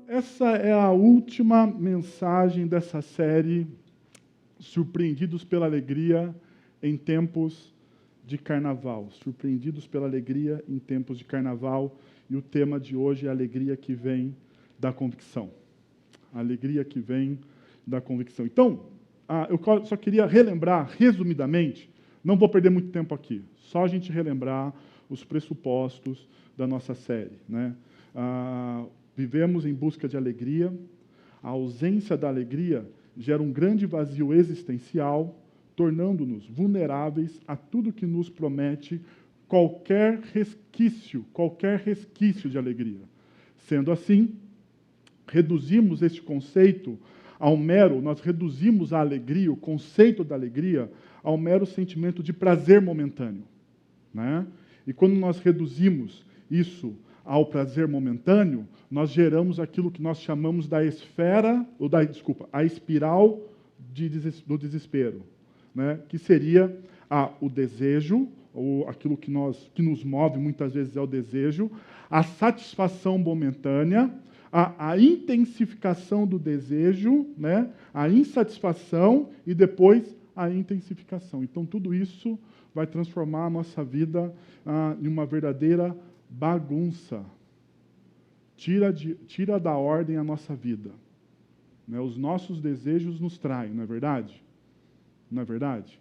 Essa é a última mensagem dessa série, Surpreendidos pela Alegria em Tempos de Carnaval. Surpreendidos pela Alegria em Tempos de Carnaval. E o tema de hoje é a alegria que vem da convicção. A alegria que vem da convicção. Então, eu só queria relembrar, resumidamente, não vou perder muito tempo aqui, só a gente relembrar os pressupostos da nossa série, né? Vivemos em busca de alegria. A ausência da alegria gera um grande vazio existencial, tornando-nos vulneráveis a tudo que nos promete qualquer resquício de alegria. Sendo assim, reduzimos este conceito nós reduzimos a alegria, o conceito da alegria, ao mero sentimento de prazer momentâneo, né? E quando nós reduzimos isso ao prazer momentâneo, nós geramos aquilo que nós chamamos a espiral do desespero, né? Que seria o desejo, ou aquilo que nos move muitas vezes é o desejo, a satisfação momentânea, a intensificação do desejo, né? A insatisfação e depois a intensificação. Então, tudo isso vai transformar a nossa vida em uma verdadeira bagunça. Tira da ordem a nossa vida, né? Os nossos desejos nos traem, não é verdade? Não é verdade?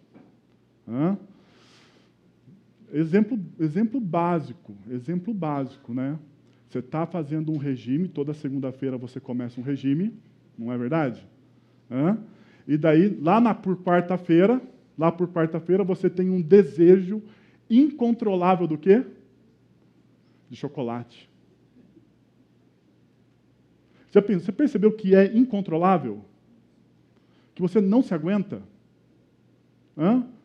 Exemplo básico, né? Você está fazendo um regime, toda segunda-feira você começa um regime, não é verdade? E daí, por quarta-feira, você tem um desejo incontrolável do quê? De chocolate. Você percebeu que é incontrolável? Que você não se aguenta?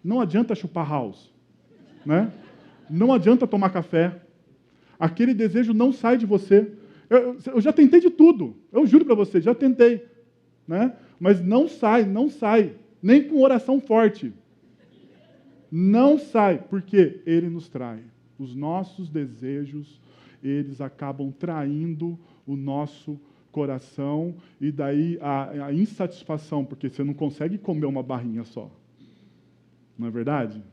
Não adianta chupar house, né? Não adianta tomar café. Aquele desejo não sai de você. Eu já tentei de tudo. Eu juro para você, já tentei, né? Mas não sai. Nem com oração forte. Não sai, porque ele nos trai. Os nossos desejos, eles acabam traindo o nosso coração, e daí a insatisfação, porque você não consegue comer uma barrinha só. Não é verdade?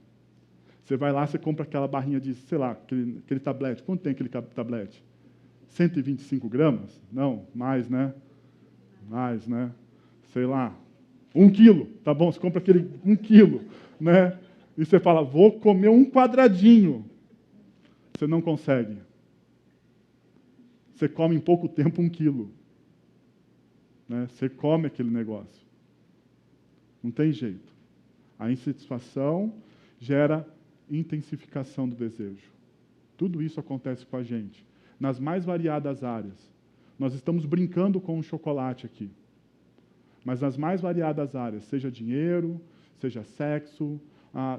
Você vai lá, você compra aquela barrinha de, sei lá, aquele tablete. Quanto tem aquele tablete? 125 gramas? Não, mais, né? Mais, né? Sei lá, 1 quilo, tá bom? Você compra aquele 1 quilo, né? E você fala, vou comer um quadradinho. Você não consegue. Você come em pouco tempo 1 quilo. Né? Você come aquele negócio. Não tem jeito. A insatisfação gera intensificação do desejo. Tudo isso acontece com a gente, nas mais variadas áreas. Nós estamos brincando com o chocolate aqui. Mas nas mais variadas áreas, seja dinheiro, seja sexo,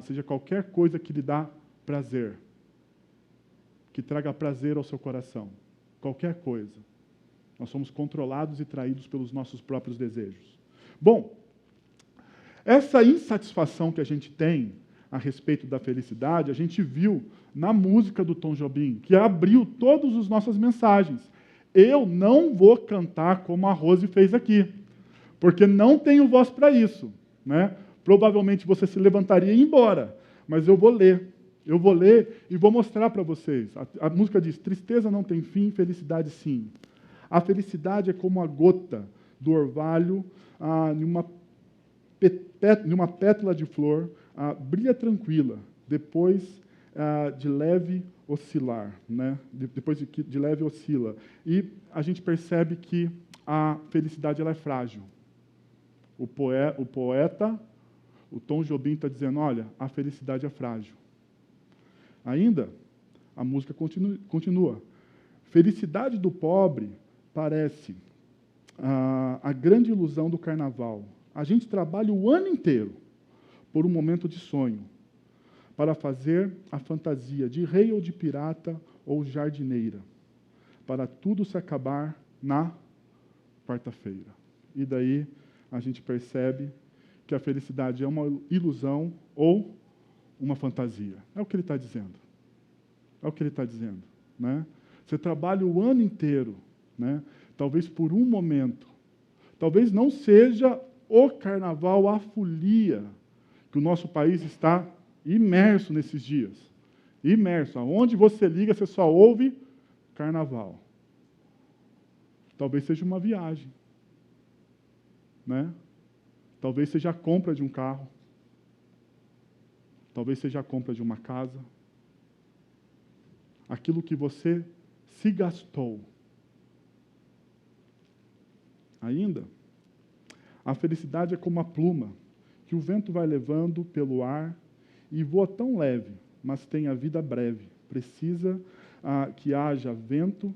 seja qualquer coisa que lhe dá prazer, que traga prazer ao seu coração. Qualquer coisa. Nós somos controlados e traídos pelos nossos próprios desejos. Bom, essa insatisfação que a gente tem a respeito da felicidade, a gente viu na música do Tom Jobim, que abriu todas as nossas mensagens. Eu não vou cantar como a Rose fez aqui, porque não tenho voz para isso, né? Provavelmente você se levantaria e ia embora, mas eu vou ler. Eu vou ler e vou mostrar para vocês. A música diz, tristeza não tem fim, felicidade sim. A felicidade é como a gota do orvalho, numa pétala de flor, brilha tranquila, depois de leve oscilar, né? Depois de leve oscila. E a gente percebe que a felicidade ela é frágil. O poeta, o Tom Jobim está dizendo, olha, a felicidade é frágil. Ainda, a música continua. Felicidade do pobre parece a grande ilusão do carnaval. A gente trabalha o ano inteiro por um momento de sonho, para fazer a fantasia de rei ou de pirata ou jardineira, para tudo se acabar na quarta-feira. E daí a gente percebe que a felicidade é uma ilusão ou uma fantasia. É o que ele está dizendo. É o que ele está dizendo, né? Você trabalha o ano inteiro, né? Talvez por um momento. Talvez não seja o carnaval, a folia que o nosso país está imerso nesses dias. Imerso. Aonde você liga, você só ouve carnaval. Talvez seja uma viagem, né? Talvez seja a compra de um carro. Talvez seja a compra de uma casa. Aquilo que você se gastou. Ainda, a felicidade é como a pluma que o vento vai levando pelo ar e voa tão leve, mas tem a vida breve. Precisa que haja vento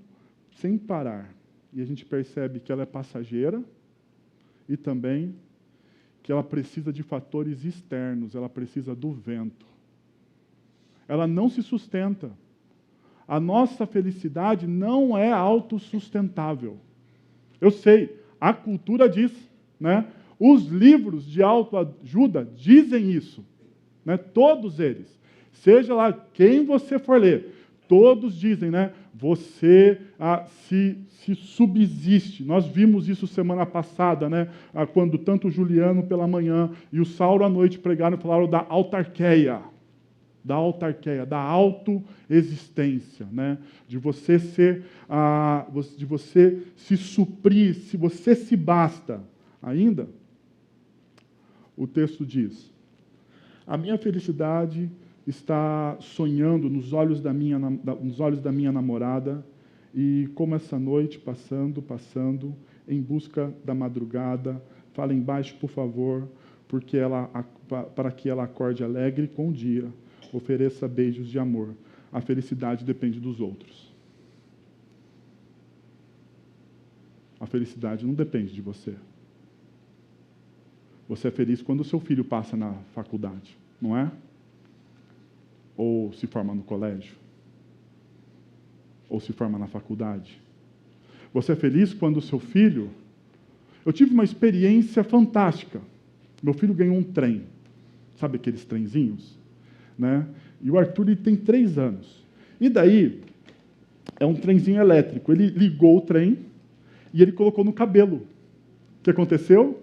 sem parar. E a gente percebe que ela é passageira e também que ela precisa de fatores externos, ela precisa do vento. Ela não se sustenta. A nossa felicidade não é autossustentável. Eu sei, a cultura diz, né? Os livros de autoajuda dizem isso, né? Todos eles. Seja lá quem você for ler, todos dizem, né? Você se subsiste. Nós vimos isso semana passada, né? Quando tanto o Juliano pela manhã e o Saulo à noite pregaram e falaram da autarqueia, da autoexistência, né? De você de você se suprir, se você se basta. Ainda, o texto diz: a minha felicidade está sonhando nos olhos da minha namorada, e como essa noite passando, em busca da madrugada, fala embaixo, por favor, para que ela acorde alegre com o dia, ofereça beijos de amor. A felicidade depende dos outros. A felicidade não depende de você. Você é feliz quando o seu filho passa na faculdade, não é? Ou se forma no colégio? Ou se forma na faculdade? Você é feliz quando o seu filho... Eu tive uma experiência fantástica. Meu filho ganhou um trem. Sabe aqueles trenzinhos? Né? E o Arthur ele tem 3 anos. E daí, é um trenzinho elétrico. Ele ligou o trem e ele colocou no cabelo. O que aconteceu?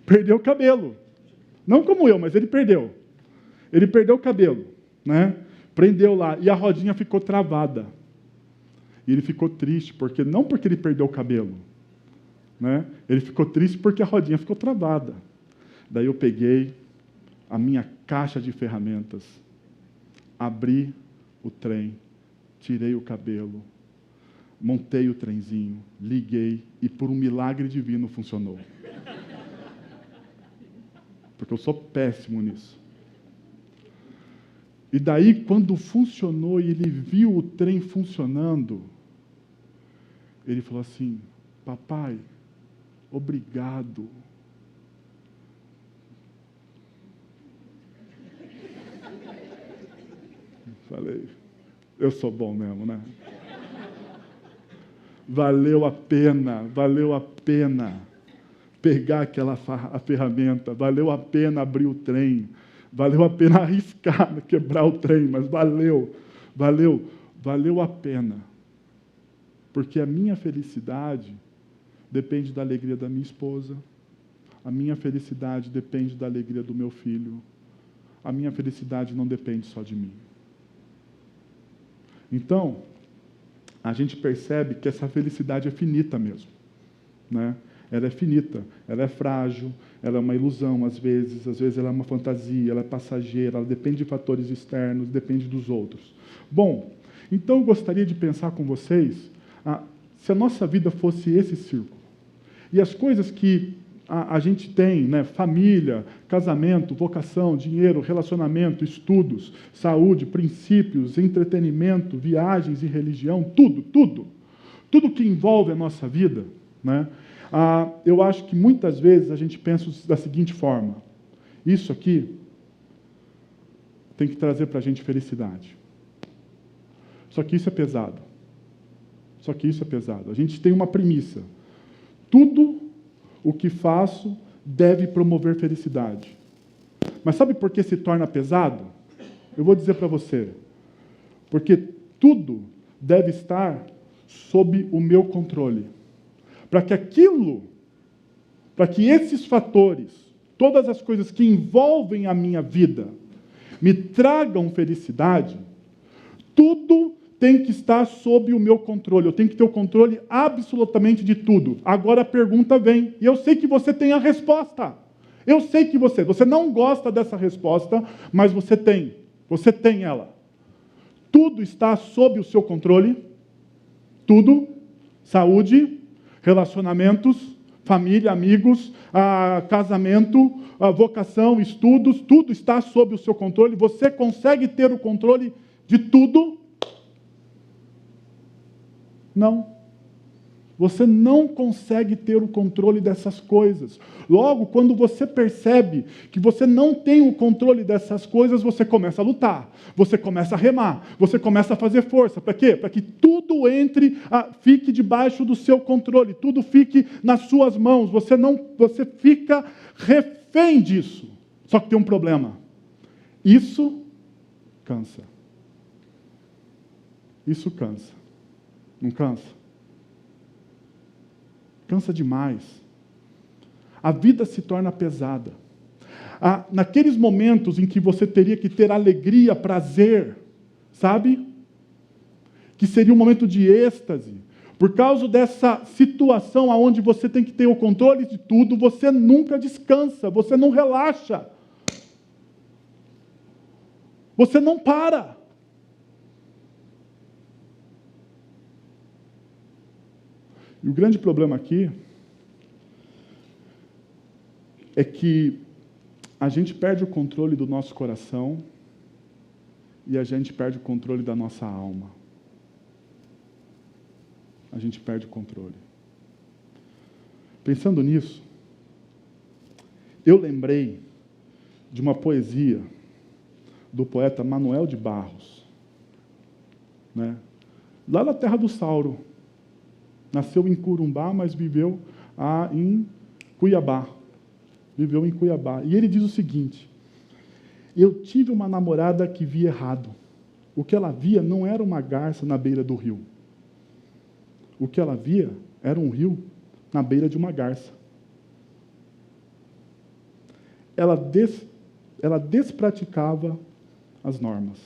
Perdeu o cabelo. Não como eu, mas ele perdeu. Ele perdeu o cabelo, né? Prendeu lá e a rodinha ficou travada. E ele ficou triste, não porque ele perdeu o cabelo, né? Ele ficou triste porque a rodinha ficou travada. Daí eu peguei a minha caixa de ferramentas, abri o trem, tirei o cabelo, montei o trenzinho, liguei e por um milagre divino funcionou. Porque eu sou péssimo nisso. E daí, quando funcionou e ele viu o trem funcionando, ele falou assim: papai, obrigado. Falei, eu sou bom mesmo, né? Valeu a pena pegar a ferramenta, valeu a pena abrir o trem, valeu a pena arriscar, quebrar o trem, mas valeu a pena. Porque a minha felicidade depende da alegria da minha esposa, a minha felicidade depende da alegria do meu filho, a minha felicidade não depende só de mim. Então, a gente percebe que essa felicidade é finita mesmo, né? Ela é finita, ela é frágil, ela é uma ilusão às vezes ela é uma fantasia, ela é passageira, ela depende de fatores externos, depende dos outros. Bom, então eu gostaria de pensar com vocês, se a nossa vida fosse esse círculo, e as coisas que a gente tem, né, família, casamento, vocação, dinheiro, relacionamento, estudos, saúde, princípios, entretenimento, viagens e religião, tudo que envolve a nossa vida, né, eu acho que muitas vezes a gente pensa da seguinte forma: isso aqui tem que trazer para a gente felicidade. Só que isso é pesado. A gente tem uma premissa: tudo o que faço deve promover felicidade. Mas sabe por que se torna pesado? Eu vou dizer para você. Porque tudo deve estar sob o meu controle. Para que esses fatores, todas as coisas que envolvem a minha vida, me tragam felicidade, tudo tem que estar sob o meu controle. Eu tenho que ter o controle absolutamente de tudo. Agora a pergunta vem, e eu sei que você tem a resposta. Eu sei que você não gosta dessa resposta, mas você tem ela. Tudo está sob o seu controle. Tudo. Saúde, relacionamentos, família, amigos, casamento, vocação, estudos, tudo está sob o seu controle. Você consegue ter o controle de tudo? Não. Você não consegue ter o controle dessas coisas. Logo, quando você percebe que você não tem o controle dessas coisas, você começa a lutar, você começa a remar, você começa a fazer força. Para quê? Para que tudo fique debaixo do seu controle, tudo fique nas suas mãos. Você fica refém disso. Só que tem um problema. Isso cansa. Isso cansa. Não cansa? Cansa demais. A vida se torna pesada. Naqueles momentos em que você teria que ter alegria, prazer, sabe? Que seria um momento de êxtase. Por causa dessa situação onde você tem que ter o controle de tudo, você nunca descansa, você não relaxa. Você não para. E o grande problema aqui é que a gente perde o controle do nosso coração e a gente perde o controle da nossa alma. A gente perde o controle. Pensando nisso, eu lembrei de uma poesia do poeta Manuel de Barros, né? Lá na terra do Sauro. Nasceu em Corumbá, mas viveu em Cuiabá. Viveu em Cuiabá. E ele diz o seguinte: eu tive uma namorada que via errado. O que ela via não era uma garça na beira do rio. O que ela via era um rio na beira de uma garça. Ela despraticava as normas.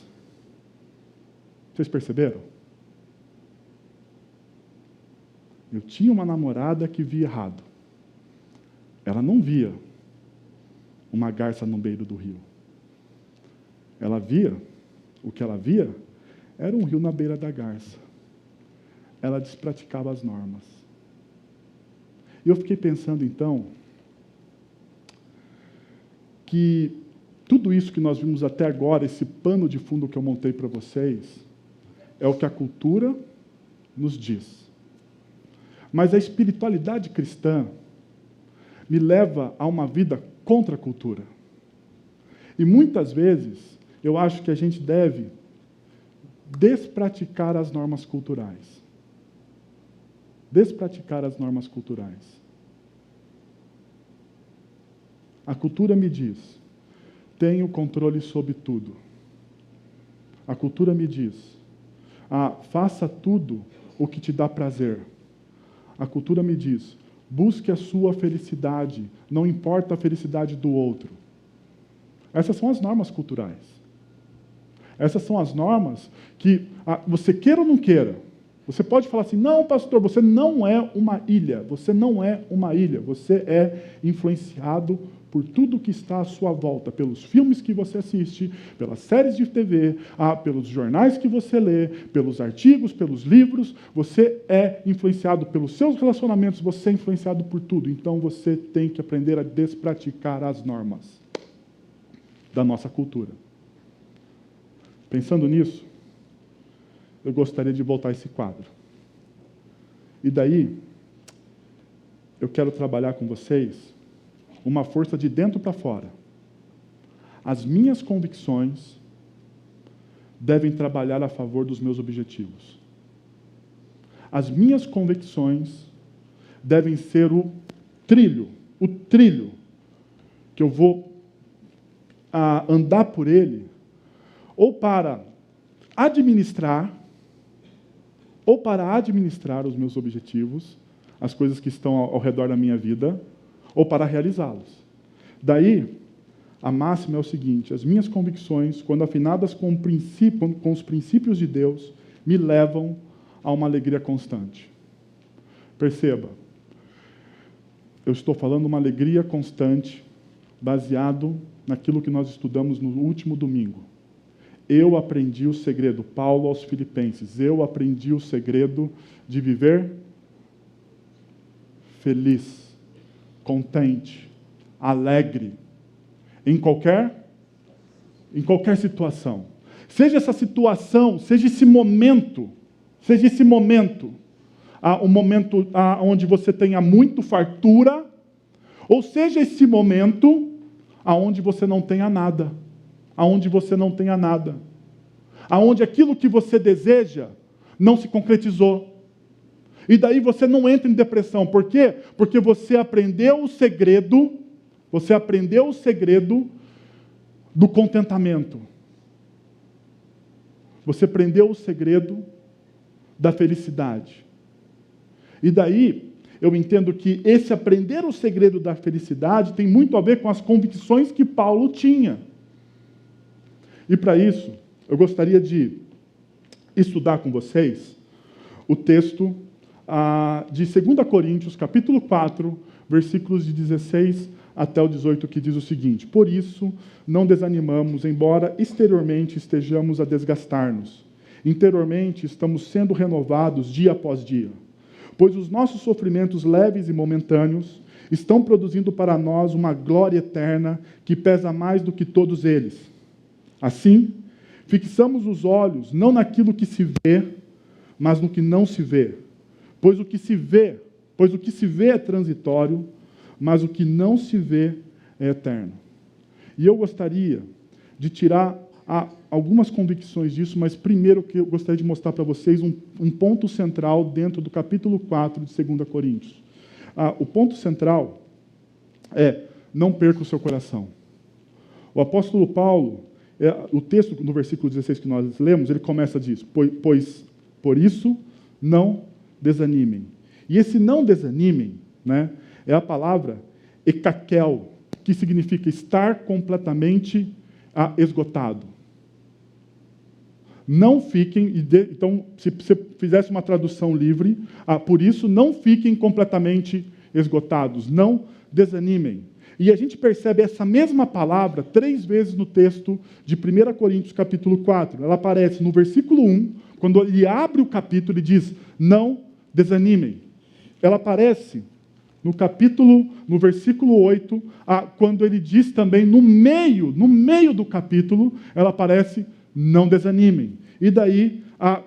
Vocês perceberam? Eu tinha uma namorada que via errado. Ela não via uma garça no meio do rio. O que ela via era um rio na beira da garça. Ela despraticava as normas. E eu fiquei pensando, então, que tudo isso que nós vimos até agora, esse pano de fundo que eu montei para vocês, é o que a cultura nos diz. Mas a espiritualidade cristã me leva a uma vida contra a cultura. E muitas vezes eu acho que a gente deve despraticar as normas culturais. Despraticar as normas culturais. A cultura me diz: tenho controle sobre tudo. A cultura me diz: faça tudo o que te dá prazer. A cultura me diz: busque a sua felicidade, não importa a felicidade do outro. Essas são as normas culturais. Essas são as normas que, você queira ou não queira, Você pode falar assim, não, pastor, você não é uma ilha, você não é uma ilha, você é influenciado por tudo que está à sua volta, pelos filmes que você assiste, pelas séries de TV, pelos jornais que você lê, pelos artigos, pelos livros, você é influenciado pelos seus relacionamentos, você é influenciado por tudo. Então você tem que aprender a despraticar as normas da nossa cultura. Pensando nisso, eu gostaria de voltar a esse quadro. E daí, eu quero trabalhar com vocês uma força de dentro para fora. As minhas convicções devem trabalhar a favor dos meus objetivos. As minhas convicções devem ser o trilho que eu vou andar por ele, ou para administrar os meus objetivos, as coisas que estão ao redor da minha vida, ou para realizá-los. Daí, a máxima é o seguinte: as minhas convicções, quando afinadas com os princípios de Deus, me levam a uma alegria constante. Perceba, eu estou falando uma alegria constante, baseado naquilo que nós estudamos no último domingo. Eu aprendi o segredo, Paulo aos Filipenses, eu aprendi o segredo de viver feliz, contente, alegre, em qualquer situação. Seja essa situação, seja esse momento, um momento onde você tenha muito fartura, ou seja esse momento onde você não tenha nada. Aonde aquilo que você deseja não se concretizou. E daí você não entra em depressão. Por quê? Porque você aprendeu o segredo do contentamento. Você aprendeu o segredo da felicidade. E daí eu entendo que esse aprender o segredo da felicidade tem muito a ver com as convicções que Paulo tinha. E para isso, eu gostaria de estudar com vocês o texto de 2 Coríntios, capítulo 4, versículos de 16 até o 18, que diz o seguinte: por isso, não desanimamos, embora exteriormente estejamos a desgastar-nos. Interiormente, estamos sendo renovados dia após dia. Pois os nossos sofrimentos leves e momentâneos estão produzindo para nós uma glória eterna que pesa mais do que todos eles. Assim, fixamos os olhos não naquilo que se vê, mas no que não se vê. Pois o que se vê é transitório, mas o que não se vê é eterno. E eu gostaria de tirar algumas convicções disso, mas primeiro que eu gostaria de mostrar para vocês um ponto central dentro do capítulo 4 de 2 Coríntios. O ponto central é: não perca o seu coração. O apóstolo Paulo, o texto no versículo 16 que nós lemos, ele começa a dizer: pois por isso não desanimem. E esse não desanimem, né, é a palavra ekakel, que significa estar completamente esgotado. Não fiquem, então, se você fizesse uma tradução livre, por isso não fiquem completamente esgotados, não desanimem. E a gente percebe essa mesma palavra 3 vezes no texto de 1 Coríntios, capítulo 4. Ela aparece no versículo 1, quando ele abre o capítulo e diz: não desanimem. Ela aparece no versículo 8, quando ele diz também, no meio do capítulo, ela aparece: não desanimem. E daí,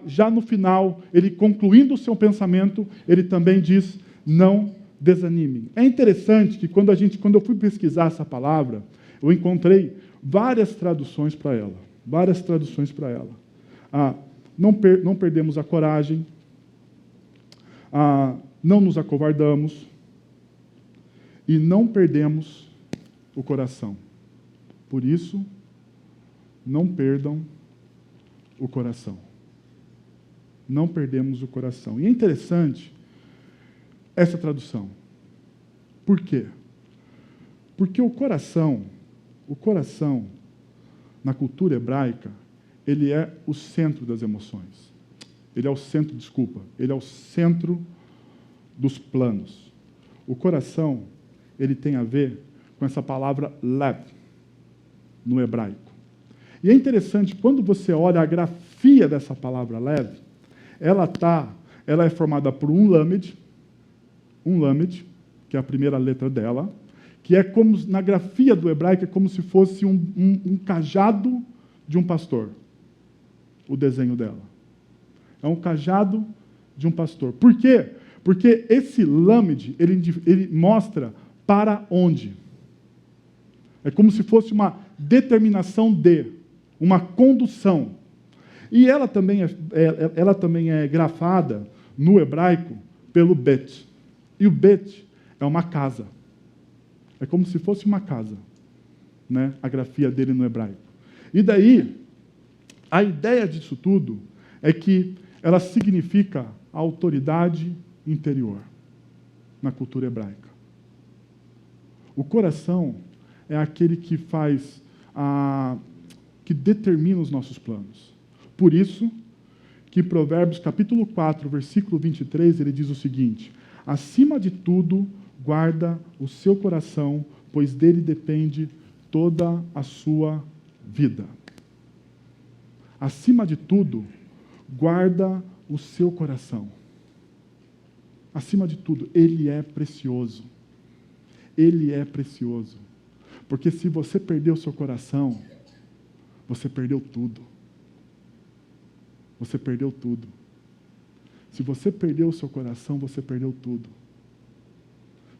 já no final, ele concluindo o seu pensamento, ele também diz: não desanimem. É interessante que quando eu fui pesquisar essa palavra, eu encontrei várias traduções para ela. Não perdemos a coragem, não nos acovardamos e não perdemos o coração. Por isso, não perdam o coração. Não perdemos o coração. E é interessante essa tradução. Por quê? Porque o coração, na cultura hebraica, ele é o centro das emoções. Ele é o centro, desculpa. Ele é o centro dos planos. O coração, ele tem a ver com essa palavra lev, no hebraico. E é interessante, quando você olha a grafia dessa palavra lev, ela é formada por um lamed, que é a primeira letra dela, que é como, na grafia do hebraico, é como se fosse um cajado de um pastor, o desenho dela. É um cajado de um pastor. Por quê? Porque esse lamed, ele mostra para onde. É como se fosse uma determinação de, uma condução. E ela também é grafada, no hebraico, pelo bet. E o bet é uma casa. É como se fosse uma casa, né? A grafia dele no hebraico. E daí, a ideia disso tudo é que ela significa a autoridade interior na cultura hebraica. O coração é aquele que que determina os nossos planos. Por isso que Provérbios capítulo 4, versículo 23, ele diz o seguinte: acima de tudo, guarda o seu coração, pois dele depende toda a sua vida. Acima de tudo, guarda o seu coração. Acima de tudo, ele é precioso. Ele é precioso. Porque se você perder o seu coração, você perdeu tudo. Você perdeu tudo. Se você perdeu o seu coração, você perdeu tudo.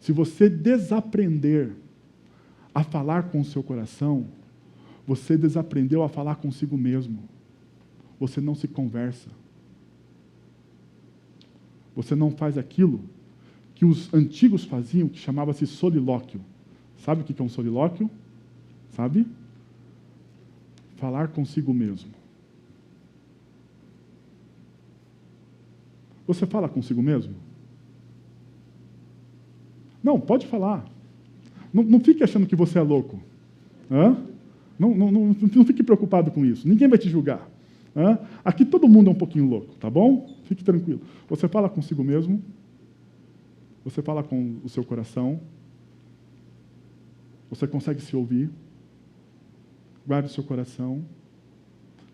Se você desaprender a falar com o seu coração, você desaprendeu a falar consigo mesmo. Você não se conversa. Você não faz aquilo que os antigos faziam, que chamava-se solilóquio. Sabe o que é um solilóquio? Sabe? Falar consigo mesmo. Você fala consigo mesmo? Não, pode falar. Não fique achando que você é louco. Hã? Não fique preocupado com isso. Ninguém vai te julgar. Hã? Aqui todo mundo é um pouquinho louco, tá bom? Fique tranquilo. Você fala consigo mesmo. Você fala com o seu coração. Você consegue se ouvir. Guarde o seu coração.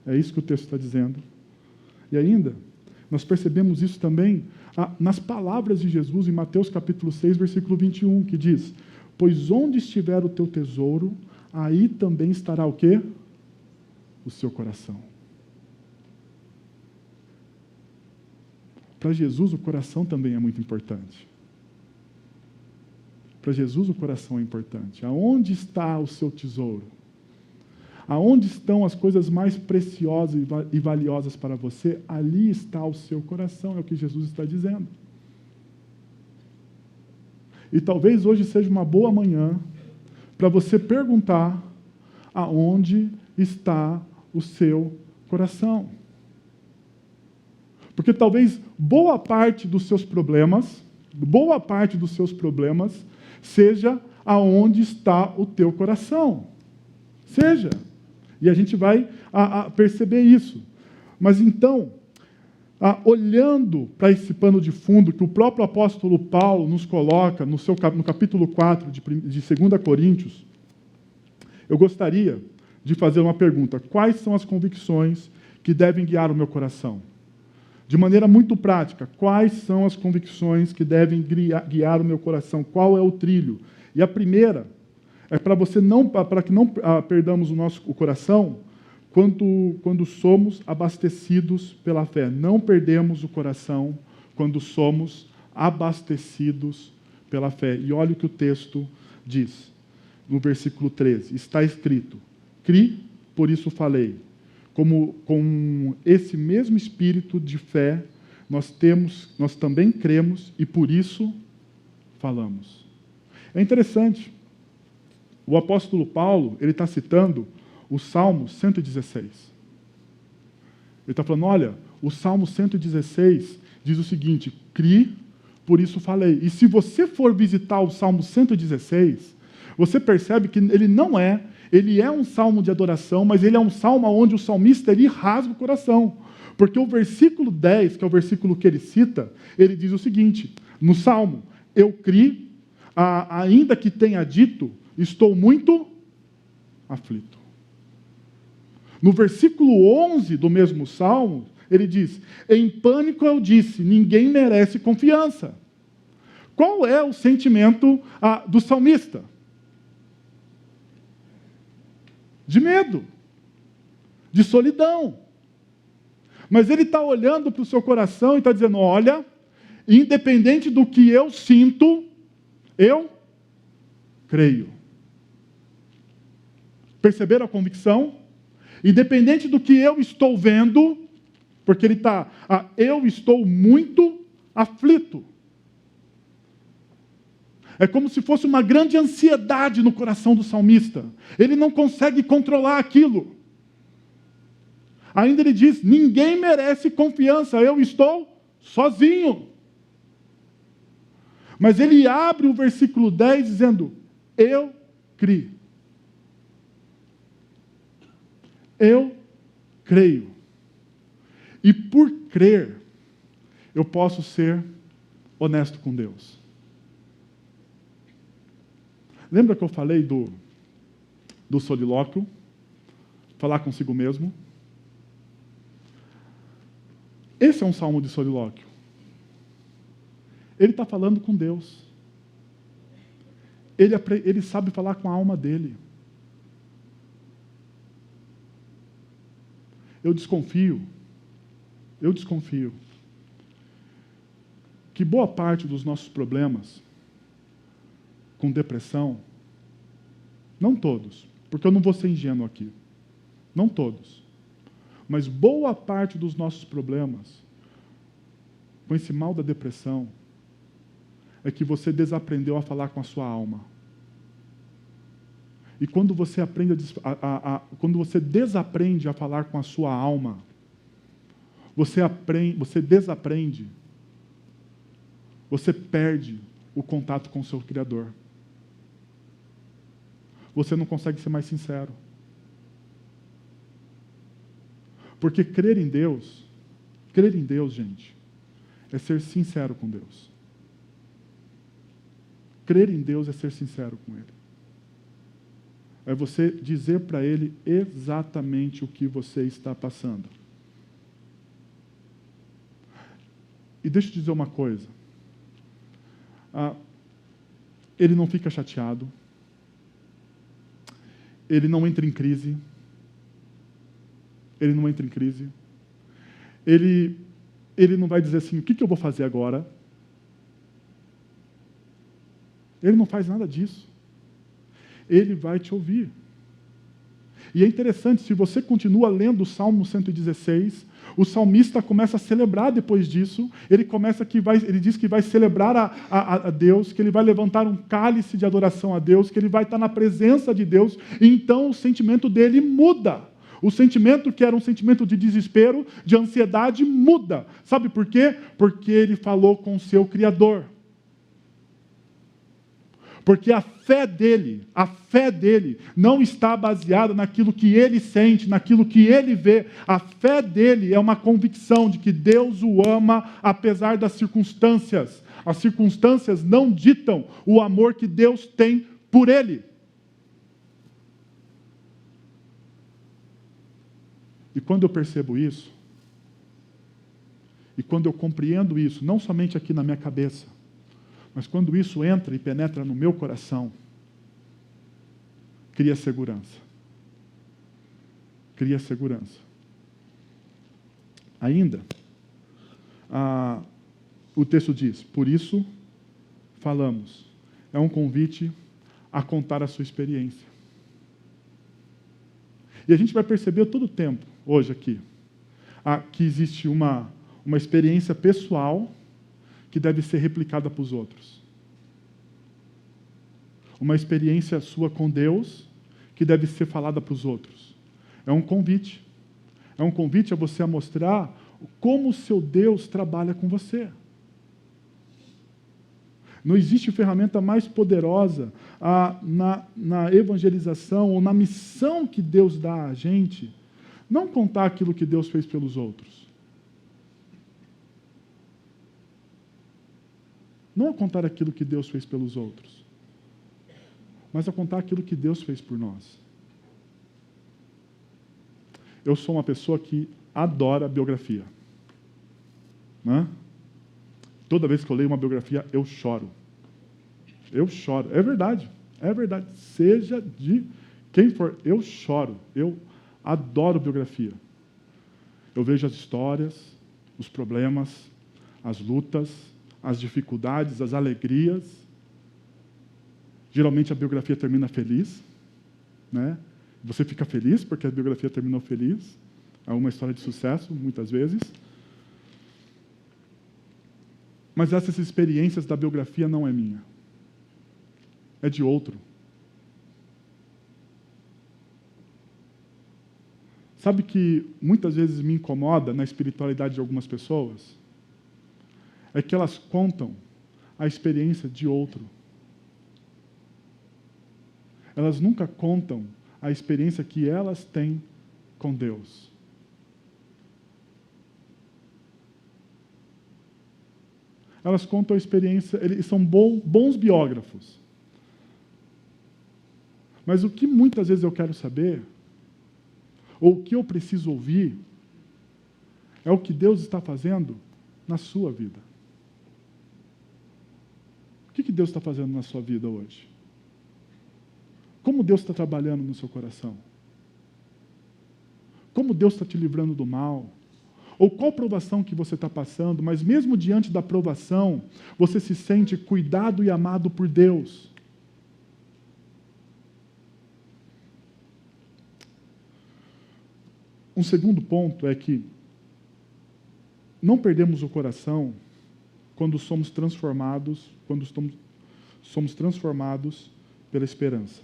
É isso que o texto está dizendo. E ainda, nós percebemos isso também nas palavras de Jesus em Mateus capítulo 6, versículo 21, que diz: pois onde estiver o teu tesouro, aí também estará o quê? O seu coração. Para Jesus, o coração também é muito importante. Para Jesus, o coração é importante. Aonde está o seu tesouro? Aonde estão as coisas mais preciosas e valiosas para você? Ali está o seu coração, é o que Jesus está dizendo. E talvez hoje seja uma boa manhã para você perguntar aonde está o seu coração. Porque talvez boa parte dos seus problemas seja aonde está o teu coração. Seja. E a gente vai perceber isso. Mas então, olhando para esse pano de fundo que o próprio apóstolo Paulo nos coloca no capítulo 4 de 2 Coríntios, eu gostaria de fazer uma pergunta. Quais são as convicções que devem guiar o meu coração? De maneira muito prática, quais são as convicções que devem guiar o meu coração? Qual é o trilho? E a primeira é para que não perdamos o coração quando somos abastecidos pela fé. Não perdemos o coração quando somos abastecidos pela fé. E olha o que o texto diz, no versículo 13. Está escrito: cri, por isso falei. Com esse mesmo espírito de fé, nós também cremos e por isso falamos. É interessante. O apóstolo Paulo, ele está citando o Salmo 116. Ele está falando, olha, o Salmo 116 diz o seguinte: cri, por isso falei. E se você for visitar o Salmo 116, você percebe que ele é um salmo de adoração, mas ele é um salmo onde o salmista ele rasga o coração. Porque o versículo 10, que é o versículo que ele cita, ele diz o seguinte, no Salmo, eu criei, ainda que tenha dito, estou muito aflito. No versículo 11 do mesmo Salmo, ele diz, em pânico eu disse, ninguém merece confiança. Qual é o sentimento do salmista? De medo, de solidão. Mas ele está olhando para o seu coração e está dizendo, olha, independente do que eu sinto, eu creio. Perceberam a convicção? Independente do que eu estou vendo, porque ele está, eu estou muito aflito. É como se fosse uma grande ansiedade no coração do salmista. Ele não consegue controlar aquilo. Ainda ele diz, ninguém merece confiança, eu estou sozinho. Mas ele abre o versículo 10 dizendo, eu criei. Eu creio. E por crer, eu posso ser honesto com Deus. Lembra que eu falei do solilóquio? Falar consigo mesmo? Esse é um salmo de solilóquio. Ele está falando com Deus. Ele sabe falar com a alma dele. Eu desconfio que boa parte dos nossos problemas com depressão, não todos, porque eu não vou ser ingênuo aqui, não todos, mas boa parte dos nossos problemas com esse mal da depressão é que você desaprendeu a falar com a sua alma. E quando você quando você desaprende a falar com a sua alma, você desaprende, você perde o contato com o seu Criador. Você não consegue ser mais sincero. Porque crer em Deus, gente, é ser sincero com Deus. Crer em Deus é ser sincero com Ele. É você dizer para Ele exatamente o que você está passando. E deixa eu dizer uma coisa. Ele não fica chateado. Ele não entra em crise. Ele não entra em crise. Ele não vai dizer assim, o que eu vou fazer agora? Ele não faz nada disso. Ele vai te ouvir. E é interessante, se você continua lendo o Salmo 116, o salmista começa a celebrar depois disso, ele diz que vai celebrar a Deus, que ele vai levantar um cálice de adoração a Deus, que ele vai estar na presença de Deus, e então o sentimento dele muda. O sentimento que era um sentimento de desespero, de ansiedade, muda. Sabe por quê? Porque ele falou com o seu Criador. Porque a fé dele não está baseada naquilo que ele sente, naquilo que ele vê. A fé dele é uma convicção de que Deus o ama apesar das circunstâncias. As circunstâncias não ditam o amor que Deus tem por ele. E quando eu percebo isso, e quando eu compreendo isso, não somente aqui na minha cabeça, mas quando isso entra e penetra no meu coração, cria segurança. Cria segurança. Ainda, o texto diz, por isso falamos. É um convite a contar a sua experiência. E a gente vai perceber todo o tempo, hoje aqui, que existe uma experiência pessoal que deve ser replicada para os outros. Uma experiência sua com Deus que deve ser falada para os outros. É um convite. É um convite a você a mostrar como o seu Deus trabalha com você. Não existe ferramenta mais poderosa na evangelização ou na missão que Deus dá a gente, não contar aquilo que Deus fez pelos outros, Não a contar aquilo que Deus fez pelos outros, mas a contar aquilo que Deus fez por nós. Eu sou uma pessoa que adora biografia. Né? Toda vez que eu leio uma biografia, eu choro. Eu choro. É verdade. É verdade. Seja de quem for, eu choro. Eu adoro biografia. Eu vejo as histórias, os problemas, as lutas, as dificuldades, as alegrias. Geralmente a biografia termina feliz, né? Você fica feliz porque a biografia terminou feliz. É uma história de sucesso, muitas vezes. Mas essas experiências da biografia não é minha. É de outro. Sabe que muitas vezes me incomoda na espiritualidade de algumas pessoas? É que elas contam a experiência de outro. Elas nunca contam a experiência que elas têm com Deus. Elas contam a experiência, eles são bons biógrafos. Mas o que muitas vezes eu quero saber, ou o que eu preciso ouvir, é o que Deus está fazendo na sua vida. O que Deus está fazendo na sua vida hoje? Como Deus está trabalhando no seu coração? Como Deus está te livrando do mal? Ou qual provação que você está passando, mas mesmo diante da provação, você se sente cuidado e amado por Deus. Um segundo ponto é que não perdemos o coração quando somos transformados pela esperança.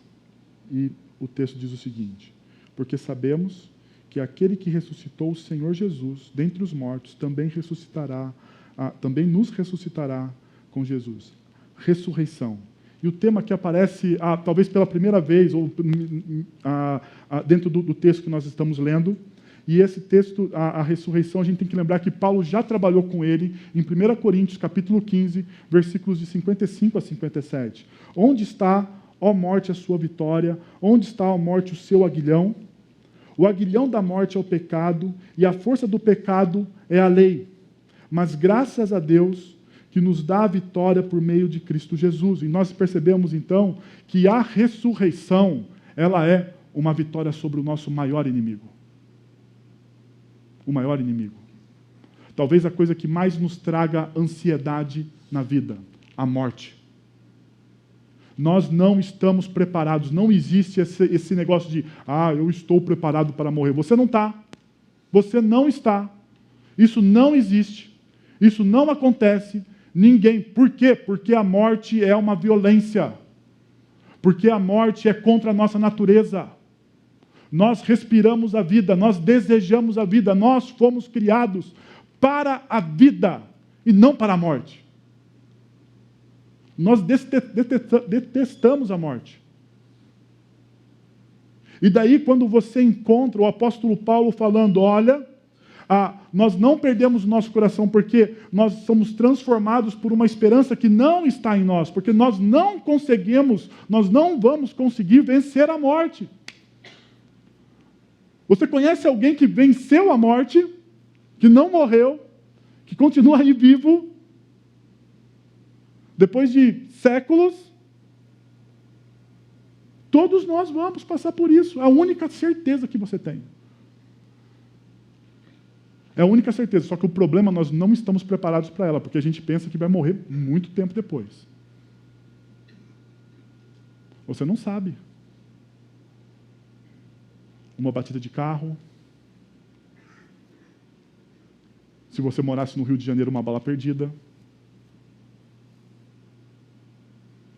E o texto diz o seguinte: porque sabemos que aquele que ressuscitou o Senhor Jesus dentre os mortos também nos ressuscitará com Jesus. Ressurreição. E o tema que aparece, talvez pela primeira vez, ou dentro do texto que nós estamos lendo, e esse texto, a ressurreição, a gente tem que lembrar que Paulo já trabalhou com ele em 1 Coríntios, capítulo 15, versículos de 55 a 57. Onde está, ó morte, a sua vitória? Onde está, ó morte, o seu aguilhão? O aguilhão da morte é o pecado, e a força do pecado é a lei. Mas graças a Deus que nos dá a vitória por meio de Cristo Jesus. E nós percebemos, então, que a ressurreição, ela é uma vitória sobre o nosso maior inimigo. O maior inimigo. Talvez a coisa que mais nos traga ansiedade na vida, a morte. Nós não estamos preparados, não existe esse negócio de, eu estou preparado para morrer. Você não está. Você não está. Isso não existe. Isso não acontece. Ninguém. Por quê? Porque a morte é uma violência. Porque a morte é contra a nossa natureza. Nós respiramos a vida, nós desejamos a vida, nós fomos criados para a vida e não para a morte. Nós detestamos a morte. E daí, quando você encontra o apóstolo Paulo falando, olha, nós não perdemos o nosso coração porque nós somos transformados por uma esperança que não está em nós, porque nós não vamos conseguir vencer a morte. Você conhece alguém que venceu a morte, que não morreu, que continua aí vivo, depois de séculos? Todos nós vamos passar por isso. É a única certeza que você tem. É a única certeza. Só que o problema, nós não estamos preparados para ela, porque a gente pensa que vai morrer muito tempo depois. Você não sabe. Uma batida de carro. Se você morasse no Rio de Janeiro, uma bala perdida.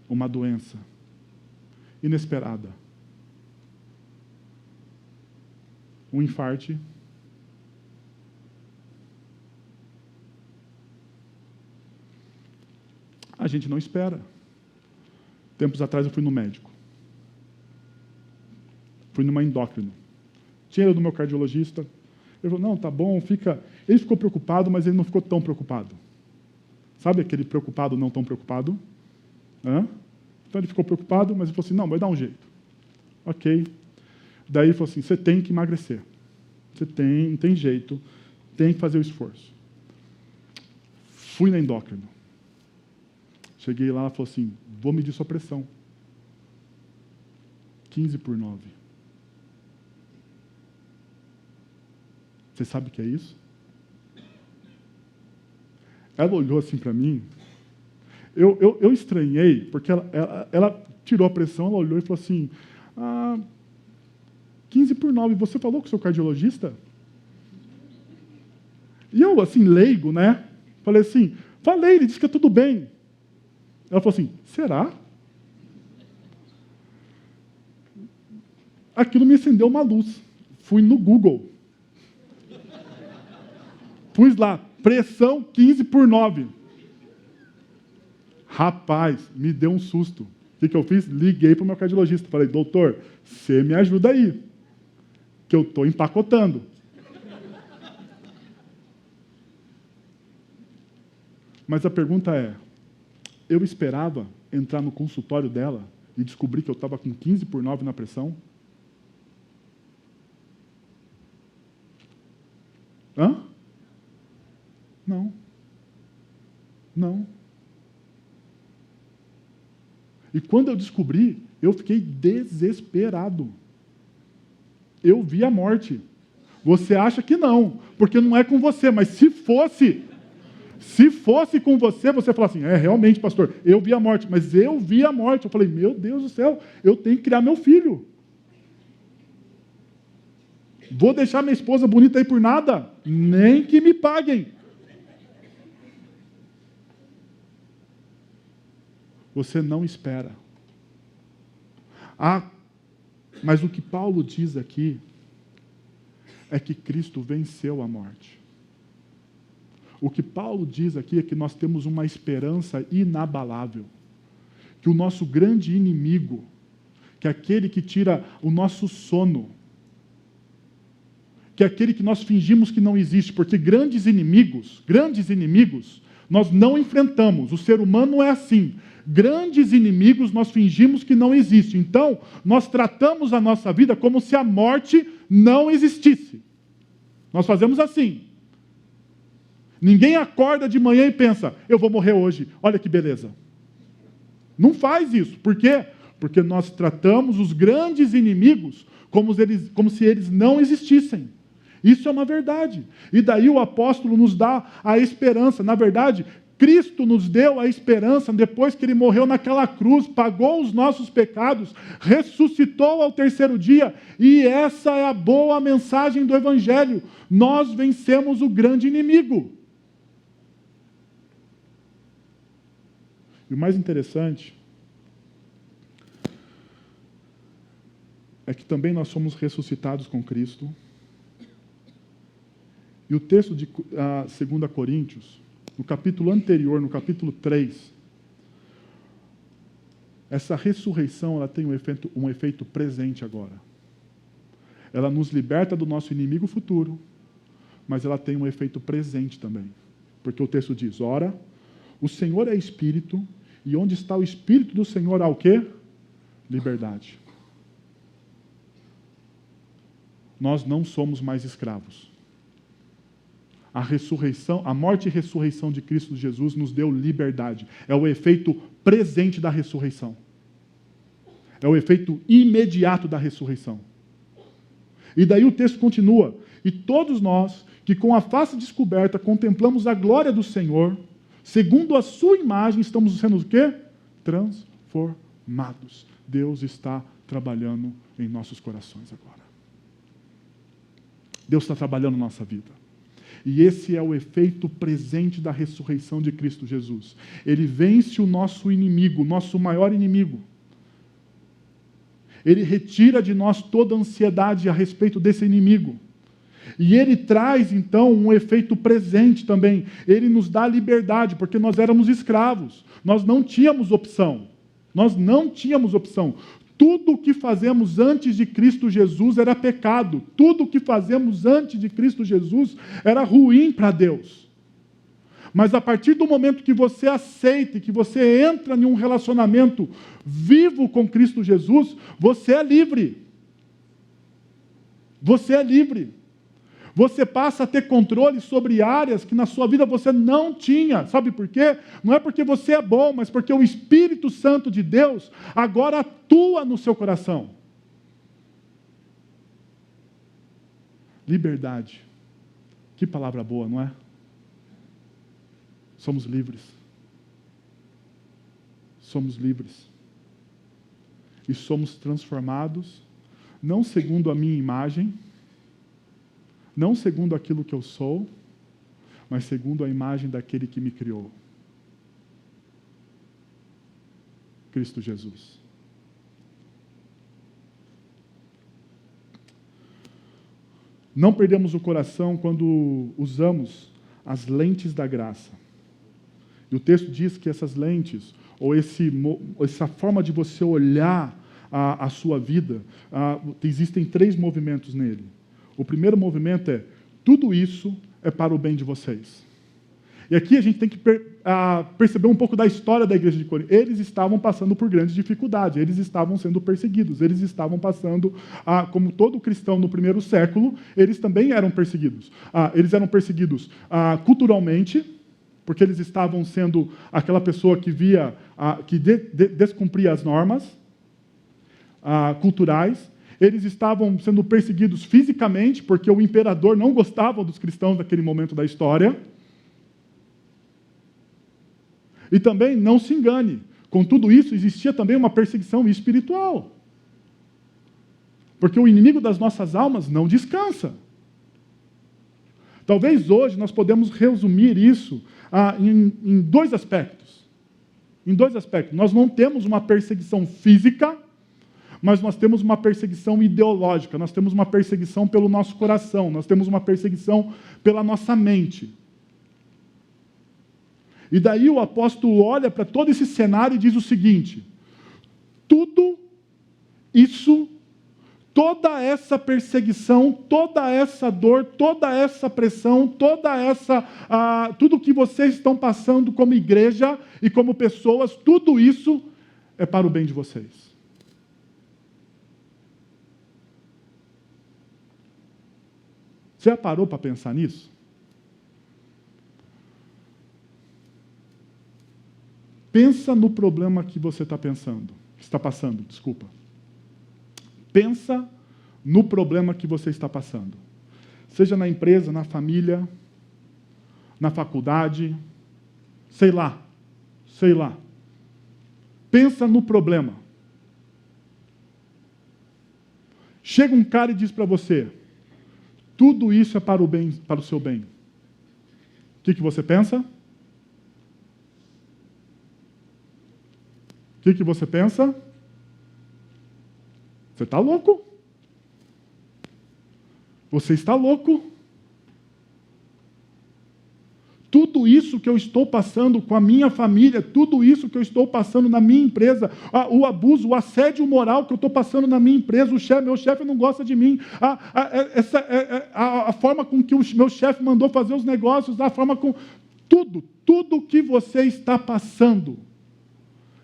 Uma doença inesperada. Um infarte. A gente não espera. Tempos atrás eu fui no médico. Fui numa endócrino. Tinha ido do meu cardiologista. Ele falou, não, tá bom, fica... Ele ficou preocupado, mas ele não ficou tão preocupado. Sabe aquele preocupado não tão preocupado? Hã? Então ele ficou preocupado, mas ele falou assim, não, vai dar um jeito. Ok. Daí ele falou assim, você tem que emagrecer. Você tem, não tem jeito, tem que fazer o esforço. Fui na endócrina. Cheguei lá, ela falou assim, vou medir sua pressão. 15/9. Você sabe o que é isso? Ela olhou assim para mim. Eu estranhei, porque ela tirou a pressão, ela olhou e falou assim, 15/9, você falou com o seu cardiologista? E eu, assim, leigo, né? Falei assim, falei, ele disse que é tudo bem. Ela falou assim, será? Aquilo me acendeu uma luz. Fui no Google. Pus lá, pressão 15/9. Rapaz, me deu um susto. O que eu fiz? Liguei para o meu cardiologista. Falei, doutor, você me ajuda aí, que eu estou empacotando. Mas a pergunta é, eu esperava entrar no consultório dela e descobrir que eu estava com 15/9 na pressão? Hã? Não. Não. E quando eu descobri, eu fiquei desesperado. Eu vi a morte. Você acha que não, porque não é com você, mas se fosse com você, você fala assim, realmente, pastor, eu vi a morte, mas eu vi a morte. Eu falei, meu Deus do céu, eu tenho que criar meu filho. Vou deixar minha esposa bonita aí por nada? Nem que me paguem. Você não espera. Mas o que Paulo diz aqui é que Cristo venceu a morte. O que Paulo diz aqui é que nós temos uma esperança inabalável. Que o nosso grande inimigo, que é aquele que tira o nosso sono, que é aquele que nós fingimos que não existe, porque grandes inimigos, nós não enfrentamos. O ser humano é assim. Grandes inimigos nós fingimos que não existem. Então, nós tratamos a nossa vida como se a morte não existisse. Nós fazemos assim. Ninguém acorda de manhã e pensa, eu vou morrer hoje, olha que beleza. Não faz isso. Por quê? Porque nós tratamos os grandes inimigos como se eles não existissem. Isso é uma verdade. E daí o apóstolo nos dá a esperança. Na verdade, Cristo nos deu a esperança depois que Ele morreu naquela cruz, pagou os nossos pecados, ressuscitou ao terceiro dia, e essa é a boa mensagem do Evangelho. Nós vencemos o grande inimigo. E o mais interessante é que também nós somos ressuscitados com Cristo. E o texto de 2 Coríntios, no capítulo anterior, no capítulo 3, essa ressurreição ela tem um efeito presente agora. Ela nos liberta do nosso inimigo futuro, mas ela tem um efeito presente também. Porque o texto diz, ora, o Senhor é Espírito, e onde está o Espírito do Senhor há o quê? Liberdade. Nós não somos mais escravos. A ressurreição, a morte e ressurreição de Cristo Jesus nos deu liberdade. É o efeito presente da ressurreição. É o efeito imediato da ressurreição. E daí o texto continua. E todos nós, que com a face descoberta contemplamos a glória do Senhor, segundo a sua imagem, estamos sendo o quê? Transformados. Deus está trabalhando em nossos corações agora. Deus está trabalhando na nossa vida. E esse é o efeito presente da ressurreição de Cristo Jesus. Ele vence o nosso inimigo, o nosso maior inimigo. Ele retira de nós toda a ansiedade a respeito desse inimigo. E ele traz, então, um efeito presente também. Ele nos dá liberdade, porque nós éramos escravos. Nós não tínhamos opção. Nós não tínhamos opção. Tudo o que fazemos antes de Cristo Jesus era pecado. Tudo o que fazemos antes de Cristo Jesus era ruim para Deus. Mas a partir do momento que você aceita e que você entra em um relacionamento vivo com Cristo Jesus, você é livre. Você é livre. Você passa a ter controle sobre áreas que na sua vida você não tinha. Sabe por quê? Não é porque você é bom, mas porque o Espírito Santo de Deus agora atua no seu coração. Liberdade. Que palavra boa, não é? Somos livres. Somos livres. E somos transformados, não segundo a minha imagem, não segundo aquilo que eu sou, mas segundo a imagem daquele que me criou. Cristo Jesus. Não perdemos o coração quando usamos as lentes da graça. E o texto diz que essas lentes, ou essa forma de você olhar a sua vida, existem 3 movimentos nele. O primeiro movimento é, tudo isso é para o bem de vocês. E aqui a gente tem que perceber um pouco da história da igreja de Corinto. Eles estavam passando por grandes dificuldades, eles estavam sendo perseguidos, eles estavam passando, como todo cristão no primeiro século, eles também eram perseguidos. Eles eram perseguidos culturalmente, porque eles estavam sendo aquela pessoa que via, que descumpria as normas culturais. Eles estavam sendo perseguidos fisicamente, porque o imperador não gostava dos cristãos naquele momento da história. E também, não se engane, com tudo isso existia também uma perseguição espiritual. Porque o inimigo das nossas almas não descansa. Talvez hoje nós podemos resumir isso em 2 aspectos. Em 2 aspectos. Nós não temos uma perseguição física, mas nós temos uma perseguição ideológica, nós temos uma perseguição pelo nosso coração, nós temos uma perseguição pela nossa mente. E daí o apóstolo olha para todo esse cenário e diz o seguinte: tudo isso, toda essa perseguição, toda essa dor, toda essa pressão, tudo que vocês estão passando como igreja e como pessoas, tudo isso é para o bem de vocês. Você já parou para pensar nisso? Pensa no problema que você está passando. Pensa no problema que você está passando. Seja na empresa, na família, na faculdade, sei lá. Pensa no problema. Chega um cara e diz para você: tudo isso é para o seu bem. O que você pensa? O que você pensa? Você está louco? Você está louco? Tudo isso que eu estou passando com a minha família, tudo isso que eu estou passando na minha empresa, o abuso, o assédio moral que eu estou passando na minha empresa, meu chefe não gosta de mim, a forma com que o meu chefe mandou fazer os negócios, a forma com... Tudo que você está passando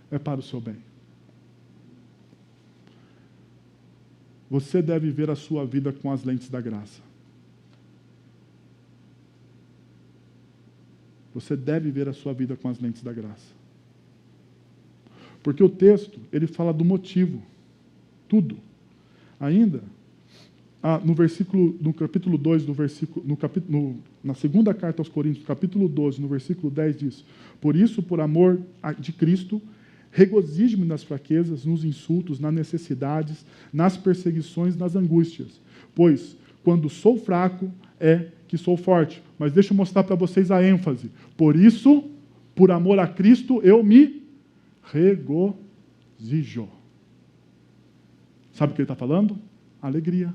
é para o seu bem. Você deve ver a sua vida com as lentes da graça. Você deve ver a sua vida com as lentes da graça. Porque o texto, ele fala do motivo. Tudo. Ainda, no capítulo 2, na segunda carta aos Coríntios, capítulo 12, no versículo 10, diz: por isso, por amor de Cristo, regozijo-me nas fraquezas, nos insultos, nas necessidades, nas perseguições, nas angústias. Pois, quando sou fraco, é que sou forte. Mas deixa eu mostrar para vocês a ênfase. Por isso, por amor a Cristo, eu me regozijo. Sabe o que ele está falando? Alegria.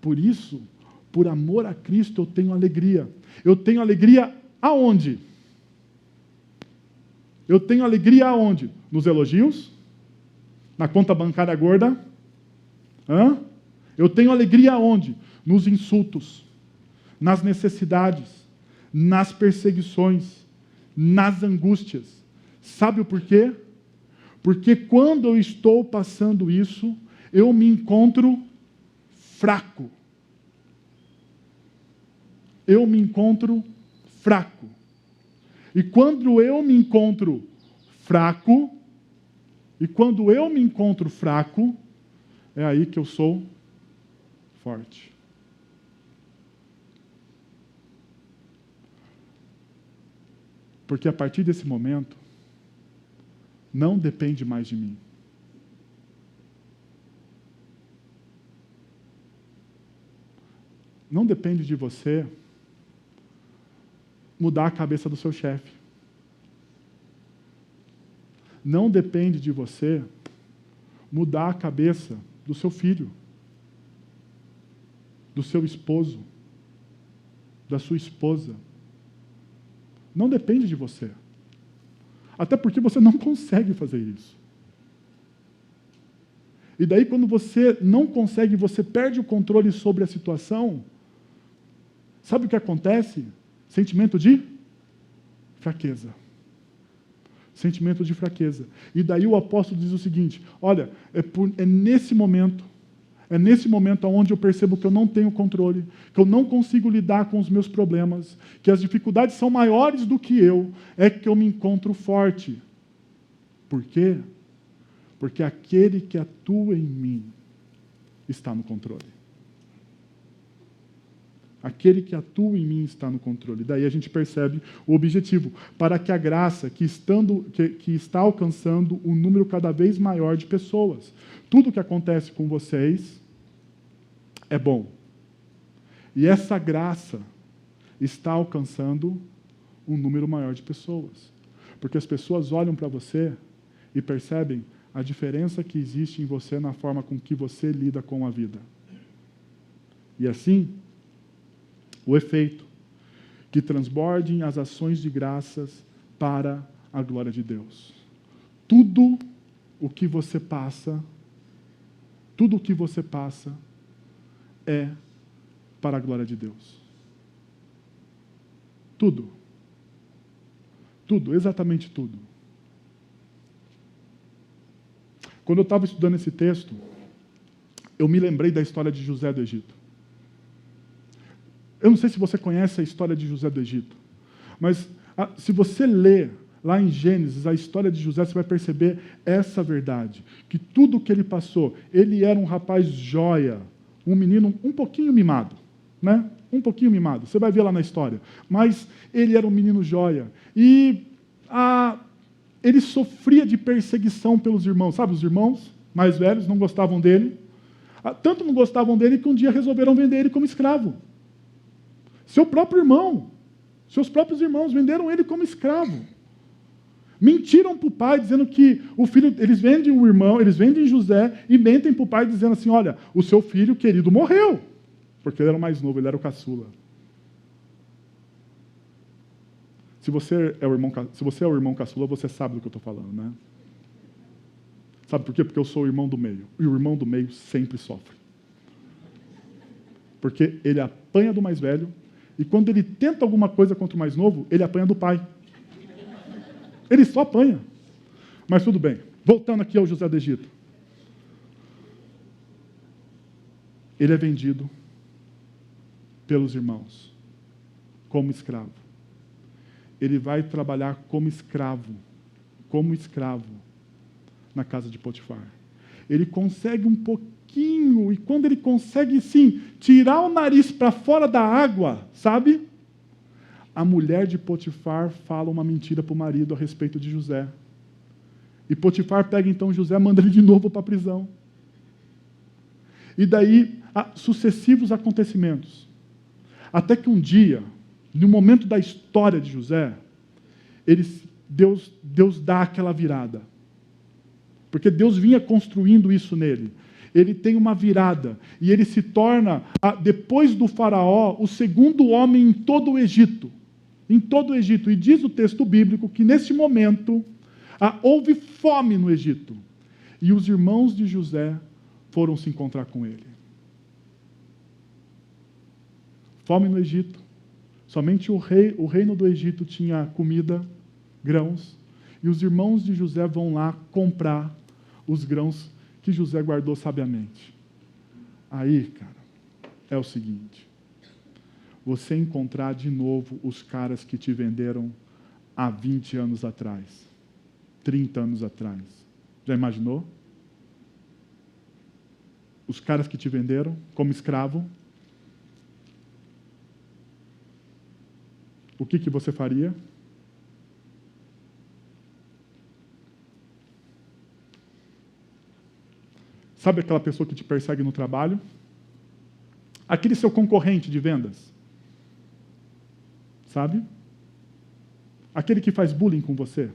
Por isso, por amor a Cristo, eu tenho alegria. Eu tenho alegria aonde? Eu tenho alegria aonde? Nos elogios? Na conta bancária gorda? Eu tenho alegria aonde? Nos insultos, nas necessidades, nas perseguições, nas angústias. Sabe o porquê? Porque quando eu estou passando isso, eu me encontro fraco. Eu me encontro fraco. E quando eu me encontro fraco, é aí que eu sou forte. Porque a partir desse momento, não depende mais de mim. Não depende de você mudar a cabeça do seu chefe. Não depende de você mudar a cabeça do seu filho, do seu esposo, da sua esposa. Não depende de você. Até porque você não consegue fazer isso. E daí, quando você não consegue, você perde o controle sobre a situação, sabe o que acontece? Sentimento de fraqueza. Sentimento de fraqueza. E daí o apóstolo diz o seguinte: olha, é nesse momento onde eu percebo que eu não tenho controle, que eu não consigo lidar com os meus problemas, que as dificuldades são maiores do que eu, é que eu me encontro forte. Por quê? Porque aquele que atua em mim está no controle. Aquele que atua em mim está no controle. Daí a gente percebe o objetivo, para que a graça que está alcançando um número cada vez maior de pessoas. Tudo que acontece com vocês é bom. E essa graça está alcançando um número maior de pessoas. Porque as pessoas olham para você e percebem a diferença que existe em você na forma com que você lida com a vida. E assim, o efeito, que transbordem as ações de graças para a glória de Deus. Tudo o que você passa é para a glória de Deus. Tudo. Tudo, exatamente tudo. Quando eu estava estudando esse texto, eu me lembrei da história de José do Egito. Eu não sei se você conhece a história de José do Egito, mas se você ler lá em Gênesis a história de José, você vai perceber essa verdade, que tudo o que ele passou, ele era um rapaz joia, um menino um pouquinho mimado, né? Um pouquinho mimado, você vai ver lá na história, mas ele era um menino joia, e ele sofria de perseguição pelos irmãos, sabe, os irmãos mais velhos não gostavam dele, tanto não gostavam dele que um dia resolveram vender ele como escravo. Seus próprios irmãos venderam ele como escravo. Mentiram para o pai, dizendo que o filho, eles vendem o irmão, eles vendem José e mentem para o pai, dizendo assim: olha, o seu filho querido morreu, porque ele era o mais novo, ele era o caçula. Se você é o irmão caçula, você sabe do que eu estou falando, né? Sabe por quê? Porque eu sou o irmão do meio. E o irmão do meio sempre sofre. Porque ele apanha do mais velho, e quando ele tenta alguma coisa contra o mais novo, ele apanha do pai. Ele só apanha. Mas tudo bem. Voltando aqui ao José do Egito. Ele é vendido pelos irmãos como escravo. Ele vai trabalhar como escravo na casa de Potifar. Ele consegue um pouquinho, e quando ele consegue, sim, tirar o nariz para fora da água, sabe? A mulher de Potifar fala uma mentira para o marido a respeito de José. E Potifar pega então José e manda ele de novo para a prisão. E daí, sucessivos acontecimentos. Até que um dia, no momento da história de José, Deus dá aquela virada. Porque Deus vinha construindo isso nele. Ele tem uma virada. E ele se torna, depois do faraó, o segundo homem em todo o Egito. Em todo o Egito. E diz o texto bíblico que, nesse momento, houve fome no Egito. E os irmãos de José foram se encontrar com ele. Fome no Egito. Somente o reino do Egito tinha comida, grãos, e os irmãos de José vão lá comprar os grãos que José guardou sabiamente. Aí, cara, é o seguinte: você encontrar de novo os caras que te venderam há 20 anos atrás, 30 anos atrás. Já imaginou? Os caras que te venderam como escravo. O que você faria? Sabe aquela pessoa que te persegue no trabalho? Aquele seu concorrente de vendas. Sabe? Aquele que faz bullying com você.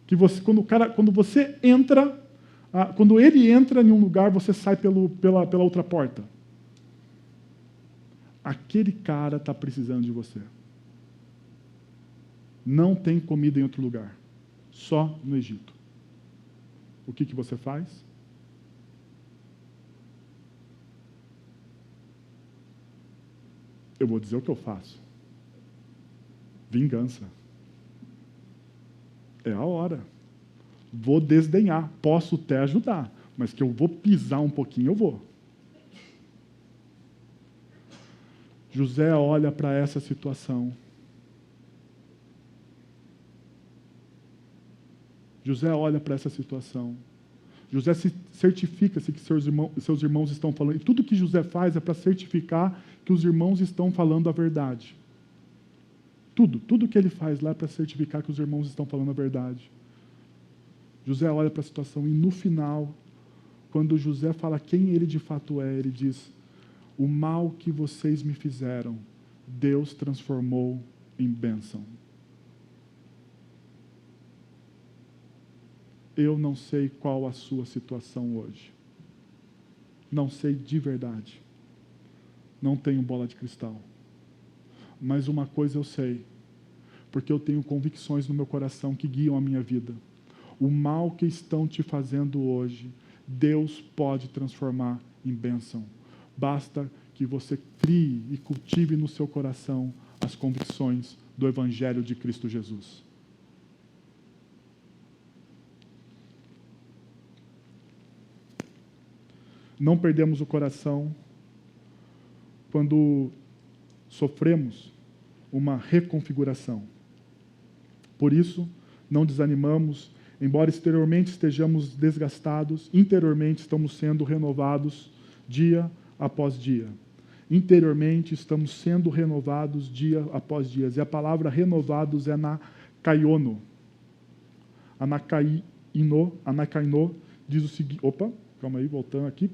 Que você, quando você entra, quando ele entra em um lugar, você sai pela outra porta. Aquele cara está precisando de você. Não tem comida em outro lugar. Só no Egito. O que você faz? Eu vou dizer o que eu faço. Vingança. É a hora. Vou desdenhar. Posso até ajudar, mas que eu vou pisar um pouquinho, eu vou. José olha para essa situação. José olha para essa situação. José certifica-se que seus irmãos estão falando. E tudo que José faz é para certificar que os irmãos estão falando a verdade. Tudo que ele faz lá é para certificar que os irmãos estão falando a verdade. José olha para a situação e no final, quando José fala quem ele de fato é, ele diz: o mal que vocês me fizeram, Deus transformou em bênção. Eu não sei qual a sua situação hoje. Não sei de verdade. Não tenho bola de cristal. Mas uma coisa eu sei, porque eu tenho convicções no meu coração que guiam a minha vida. O mal que estão te fazendo hoje, Deus pode transformar em bênção. Basta que você crie e cultive no seu coração as convicções do Evangelho de Cristo Jesus. Não perdemos o coração quando sofremos uma reconfiguração. Por isso, não desanimamos, embora exteriormente estejamos desgastados, interiormente estamos sendo renovados dia após dia. Interiormente estamos sendo renovados dia após dia. E a palavra renovados é anakaiono. Anakaino diz o seguinte... Opa, calma aí, voltando aqui.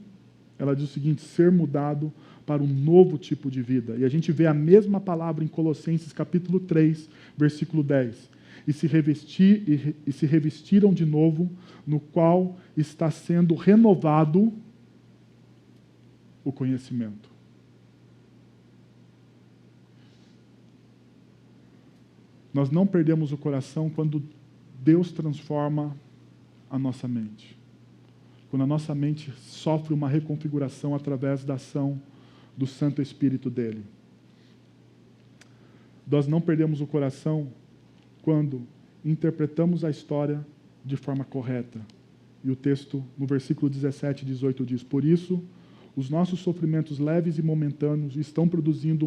Ela diz o seguinte: ser mudado para um novo tipo de vida. E a gente vê a mesma palavra em Colossenses capítulo 3, versículo 10. E se revestiram de novo, no qual está sendo renovado o conhecimento. Nós não perdemos o coração quando Deus transforma a nossa mente. Quando a nossa mente sofre uma reconfiguração através da ação do Santo Espírito dele. Nós não perdemos o coração quando interpretamos a história de forma correta. E o texto, no versículo 17 e 18, diz: por isso, os nossos sofrimentos leves e momentâneos estão produzindo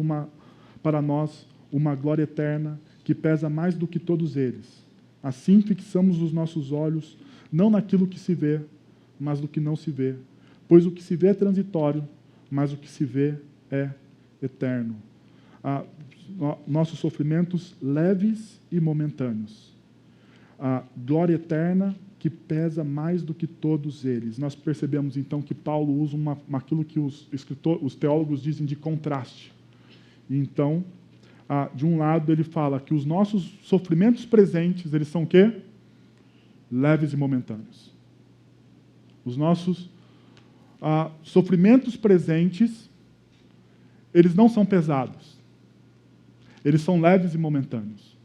para nós uma glória eterna que pesa mais do que todos eles. Assim fixamos os nossos olhos não naquilo que se vê, mas do que não se vê. Pois o que se vê é transitório, mas o que se vê é eterno. Nossos sofrimentos leves e momentâneos. A glória eterna que pesa mais do que todos eles. Nós percebemos, então, que Paulo usa aquilo que os teólogos dizem de contraste. Então, de um lado, ele fala que os nossos sofrimentos presentes, eles são o quê? Leves e momentâneos. Os nossos sofrimentos presentes, eles não são pesados. Eles são leves e momentâneos.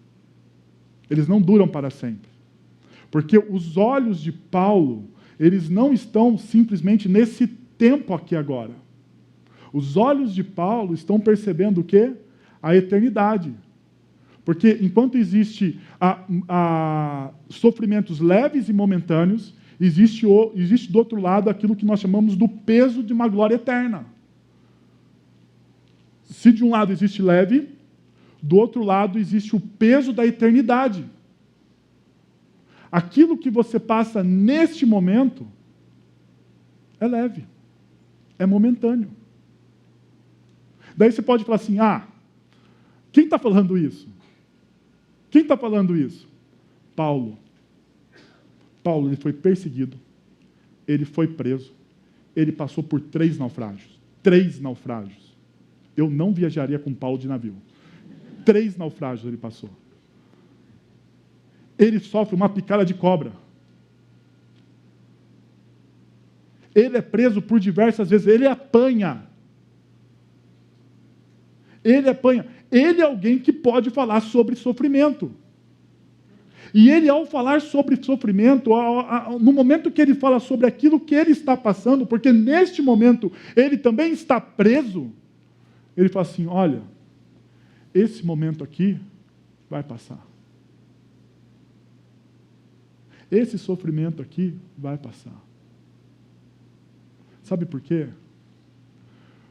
Eles não duram para sempre. Porque os olhos de Paulo, eles não estão simplesmente nesse tempo aqui agora. Os olhos de Paulo estão percebendo o quê? a eternidade. Porque enquanto existe sofrimentos leves e momentâneos, existe do outro lado aquilo que nós chamamos do peso de uma glória eterna. Se de um lado existe leve, do outro lado existe o peso da eternidade. Aquilo que você passa neste momento é leve, é momentâneo. Daí você pode falar assim, quem está falando isso? Quem está falando isso? Paulo. Paulo, ele foi perseguido, ele foi preso, ele passou por 3 naufrágios. 3 naufrágios. Eu não viajaria com Paulo de navio. 3 naufrágios ele passou. Ele sofre uma picada de cobra. Ele é preso por diversas vezes, ele apanha. Ele apanha. Ele é alguém que pode falar sobre sofrimento. E ele, ao falar sobre sofrimento, no momento que ele fala sobre aquilo que ele está passando, porque neste momento ele também está preso, ele fala assim, olha, esse momento aqui vai passar. Esse sofrimento aqui vai passar. Sabe por quê?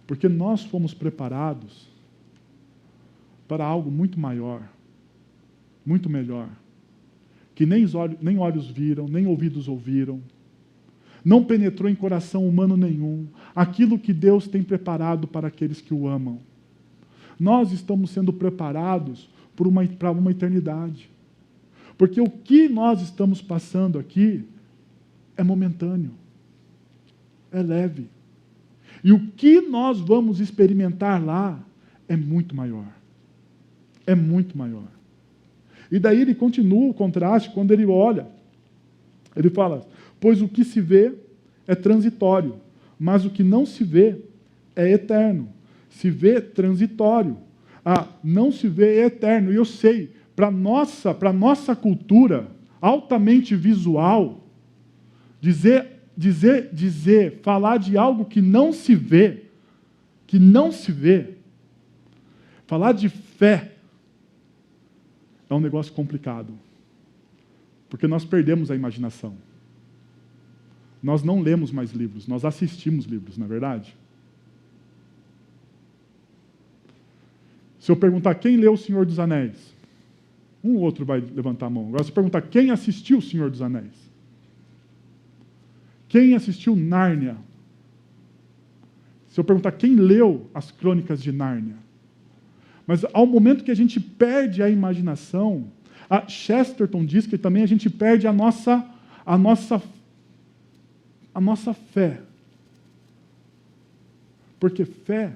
Porque nós fomos preparados para algo muito maior, muito melhor, que nem olhos viram, nem ouvidos ouviram, não penetrou em coração humano nenhum, aquilo que Deus tem preparado para aqueles que o amam. Nós estamos sendo preparados para uma eternidade. Porque o que nós estamos passando aqui é momentâneo, é leve. E o que nós vamos experimentar lá é muito maior. É muito maior. E daí ele continua o contraste quando ele olha. Ele fala, pois o que se vê é transitório, mas o que não se vê é eterno. Se vê transitório. Não se vê é eterno. E eu sei, para nossa cultura altamente visual, falar de algo que não se vê, falar de fé, é um negócio complicado. Porque nós perdemos a imaginação. Nós não lemos mais livros, nós assistimos livros, não é verdade? Se eu perguntar quem leu O Senhor dos Anéis, um ou outro vai levantar a mão. Agora, se eu perguntar quem assistiu O Senhor dos Anéis, quem assistiu Nárnia, se eu perguntar quem leu as Crônicas de Nárnia, mas ao momento que a gente perde a imaginação, a Chesterton diz que também a gente perde a nossa fé. Porque fé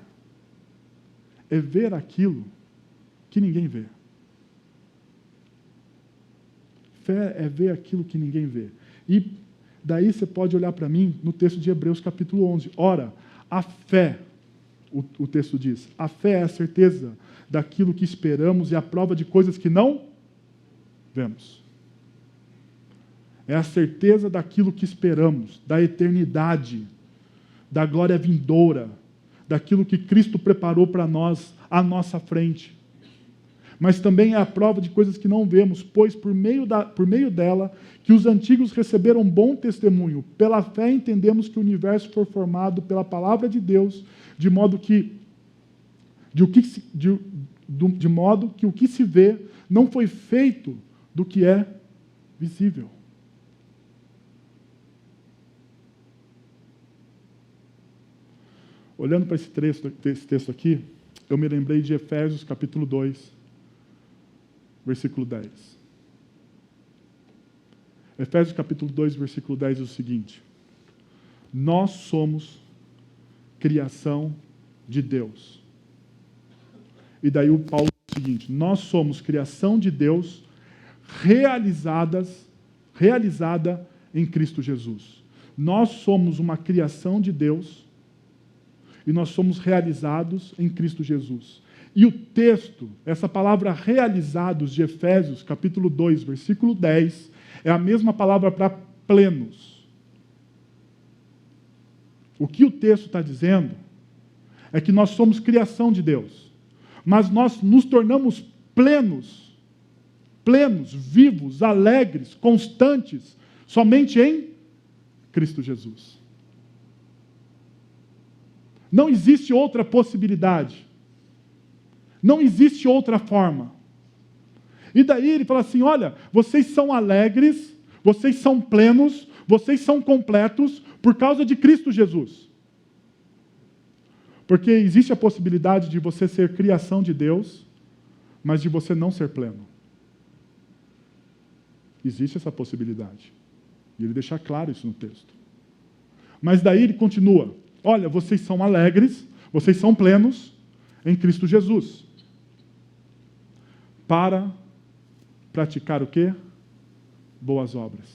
é ver aquilo que ninguém vê. Fé é ver aquilo que ninguém vê. E daí você pode olhar para mim no texto de Hebreus capítulo 11. Ora, a fé, o texto diz, a fé é a certeza daquilo que esperamos e a prova de coisas que não vemos. É a certeza daquilo que esperamos, da eternidade, da glória vindoura, daquilo que Cristo preparou para nós, à nossa frente. Mas também é a prova de coisas que não vemos, pois por meio dela que os antigos receberam bom testemunho. Pela fé entendemos que o universo foi formado pela palavra de Deus, de modo que o que se vê não foi feito do que é visível. Olhando para esse texto aqui, eu me lembrei de Efésios capítulo 2, versículo 10. Efésios capítulo 2, versículo 10 diz o seguinte: nós somos criação de Deus. E daí o Paulo diz o seguinte: nós somos criação de Deus realizada em Cristo Jesus. Nós somos uma criação de Deus e nós somos realizados em Cristo Jesus. E o texto, essa palavra realizados de Efésios, capítulo 2, versículo 10, é a mesma palavra para plenos. O que o texto está dizendo é que nós somos criação de Deus, mas nós nos tornamos plenos, vivos, alegres, constantes, somente em Cristo Jesus. Não existe outra possibilidade. Não existe outra forma. E daí ele fala assim, olha, vocês são alegres, vocês são plenos, vocês são completos por causa de Cristo Jesus. Porque existe a possibilidade de você ser criação de Deus, mas de você não ser pleno. Existe essa possibilidade. E ele deixa claro isso no texto. Mas daí ele continua. Olha, vocês são alegres, vocês são plenos em Cristo Jesus. Para praticar o quê? Boas obras.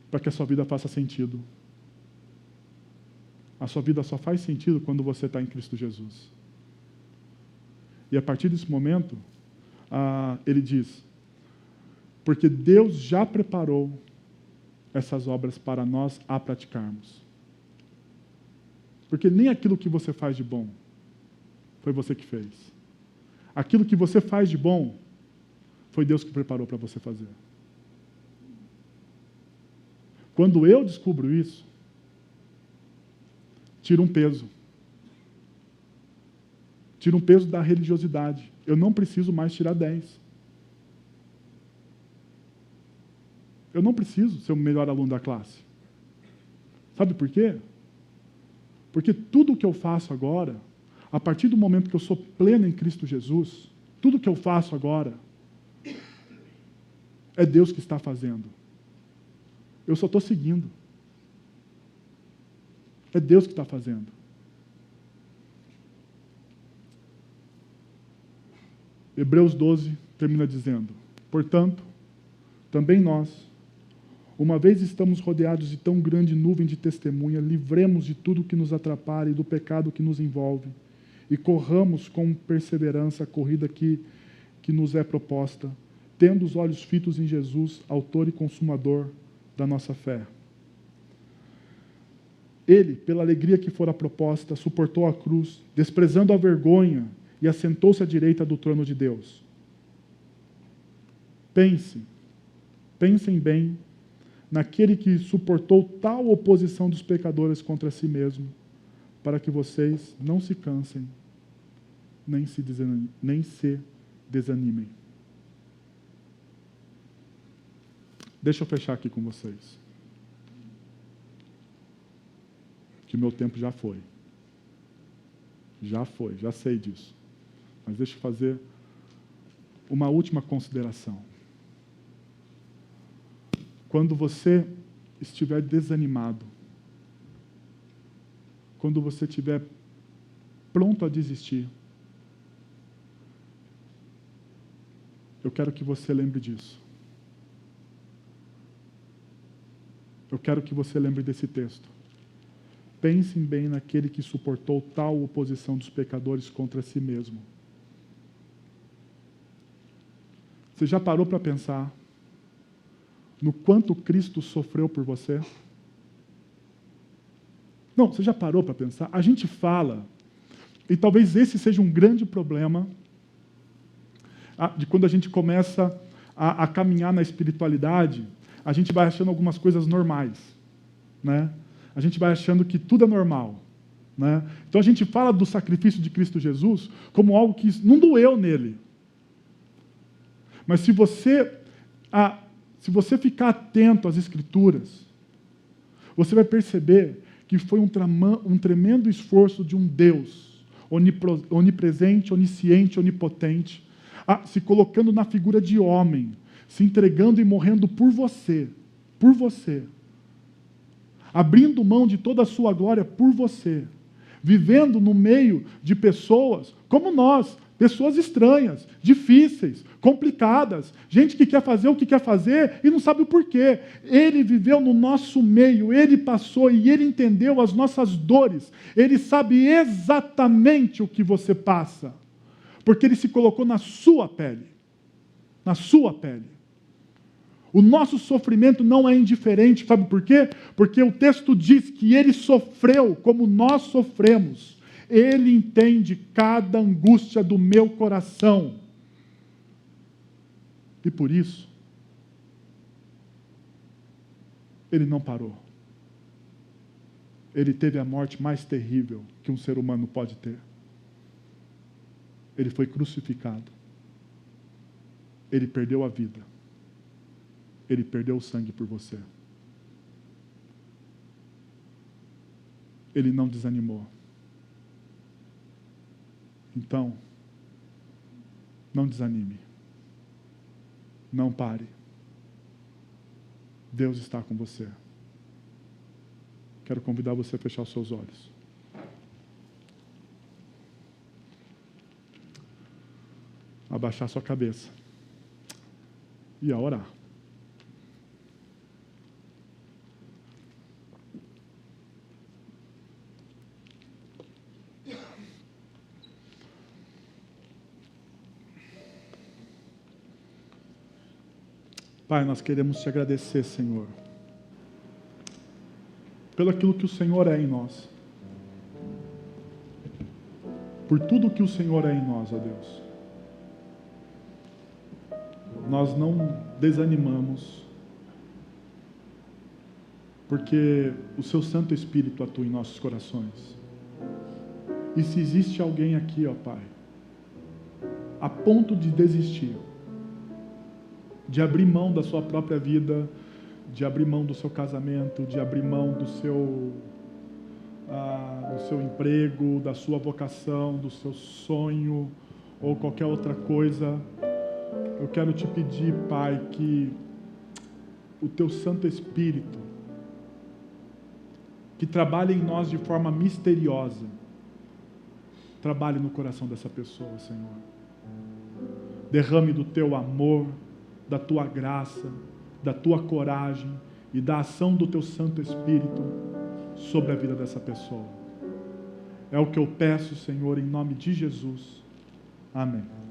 Para que a sua vida faça sentido. A sua vida só faz sentido quando você está em Cristo Jesus. E a partir desse momento, ele diz, porque Deus já preparou essas obras para nós a praticarmos. Porque nem aquilo que você faz de bom foi você que fez. Aquilo que você faz de bom foi Deus que preparou para você fazer. Quando eu descubro isso, tira um peso. Tira um peso da religiosidade. Eu não preciso mais tirar 10. Eu não preciso ser o melhor aluno da classe. Sabe por quê? Porque tudo o que eu faço agora, a partir do momento que eu sou pleno em Cristo Jesus, tudo o que eu faço agora é Deus que está fazendo. Eu só estou seguindo. É Deus que está fazendo. Hebreus 12 termina dizendo, portanto, também nós, uma vez estamos rodeados de tão grande nuvem de testemunha, livremos de tudo que nos atrapalha e do pecado que nos envolve, e corramos com perseverança a corrida que nos é proposta, tendo os olhos fitos em Jesus, autor e consumador da nossa fé. Ele, pela alegria que fora proposta, suportou a cruz, desprezando a vergonha, e assentou-se à direita do trono de Deus. Pensem bem naquele que suportou tal oposição dos pecadores contra si mesmo, para que vocês não se cansem, nem se desanimem. Deixa eu fechar aqui com vocês. Que meu tempo já foi. Já sei disso. Mas deixa eu fazer uma última consideração. Quando você estiver desanimado, quando você estiver pronto a desistir, eu quero que você lembre disso. Eu quero que você lembre desse texto. Pensem bem naquele que suportou tal oposição dos pecadores contra si mesmo. Você já parou para pensar no quanto Cristo sofreu por você? Não, você já parou para pensar? A gente fala, e talvez esse seja um grande problema, de quando a gente começa a caminhar na espiritualidade, a gente vai achando algumas coisas normais, né? A gente vai achando que tudo é normal, né? Então a gente fala do sacrifício de Cristo Jesus como algo que não doeu nele. Mas se você ficar atento às Escrituras, você vai perceber que foi um tremendo esforço de um Deus onipresente, onisciente, onipotente, se colocando na figura de homem, se entregando e morrendo por você, abrindo mão de toda a sua glória por você, vivendo no meio de pessoas como nós, pessoas estranhas, difíceis, complicadas, gente que quer fazer o que quer fazer e não sabe o porquê. Ele viveu no nosso meio, ele passou e ele entendeu as nossas dores. Ele sabe exatamente o que você passa, porque ele se colocou na sua pele. Na sua pele. O nosso sofrimento não é indiferente, sabe por quê? Porque o texto diz que ele sofreu como nós sofremos. Ele entende cada angústia do meu coração. E por isso, Ele não parou. Ele teve a morte mais terrível que um ser humano pode ter. Ele foi crucificado. Ele perdeu a vida. Ele perdeu o sangue por você. Ele não desanimou. Então, não desanime. Não pare. Deus está com você. Quero convidar você a fechar os seus olhos. Abaixar sua cabeça. E a orar. Pai, nós queremos te agradecer, Senhor, pelo aquilo que o Senhor é em nós. Por tudo que o Senhor é em nós, ó Deus. Nós não desanimamos, porque o Seu Santo Espírito atua em nossos corações. E se existe alguém aqui, ó Pai, a ponto de desistir, de abrir mão da sua própria vida, de abrir mão do seu casamento, de abrir mão do seu emprego, da sua vocação, do seu sonho, ou qualquer outra coisa, eu quero te pedir, Pai, que o Teu Santo Espírito, que trabalha em nós de forma misteriosa, trabalhe no coração dessa pessoa, Senhor. Derrame do Teu amor, da Tua graça, da Tua coragem e da ação do Teu Santo Espírito sobre a vida dessa pessoa. É o que eu peço, Senhor, em nome de Jesus. Amém.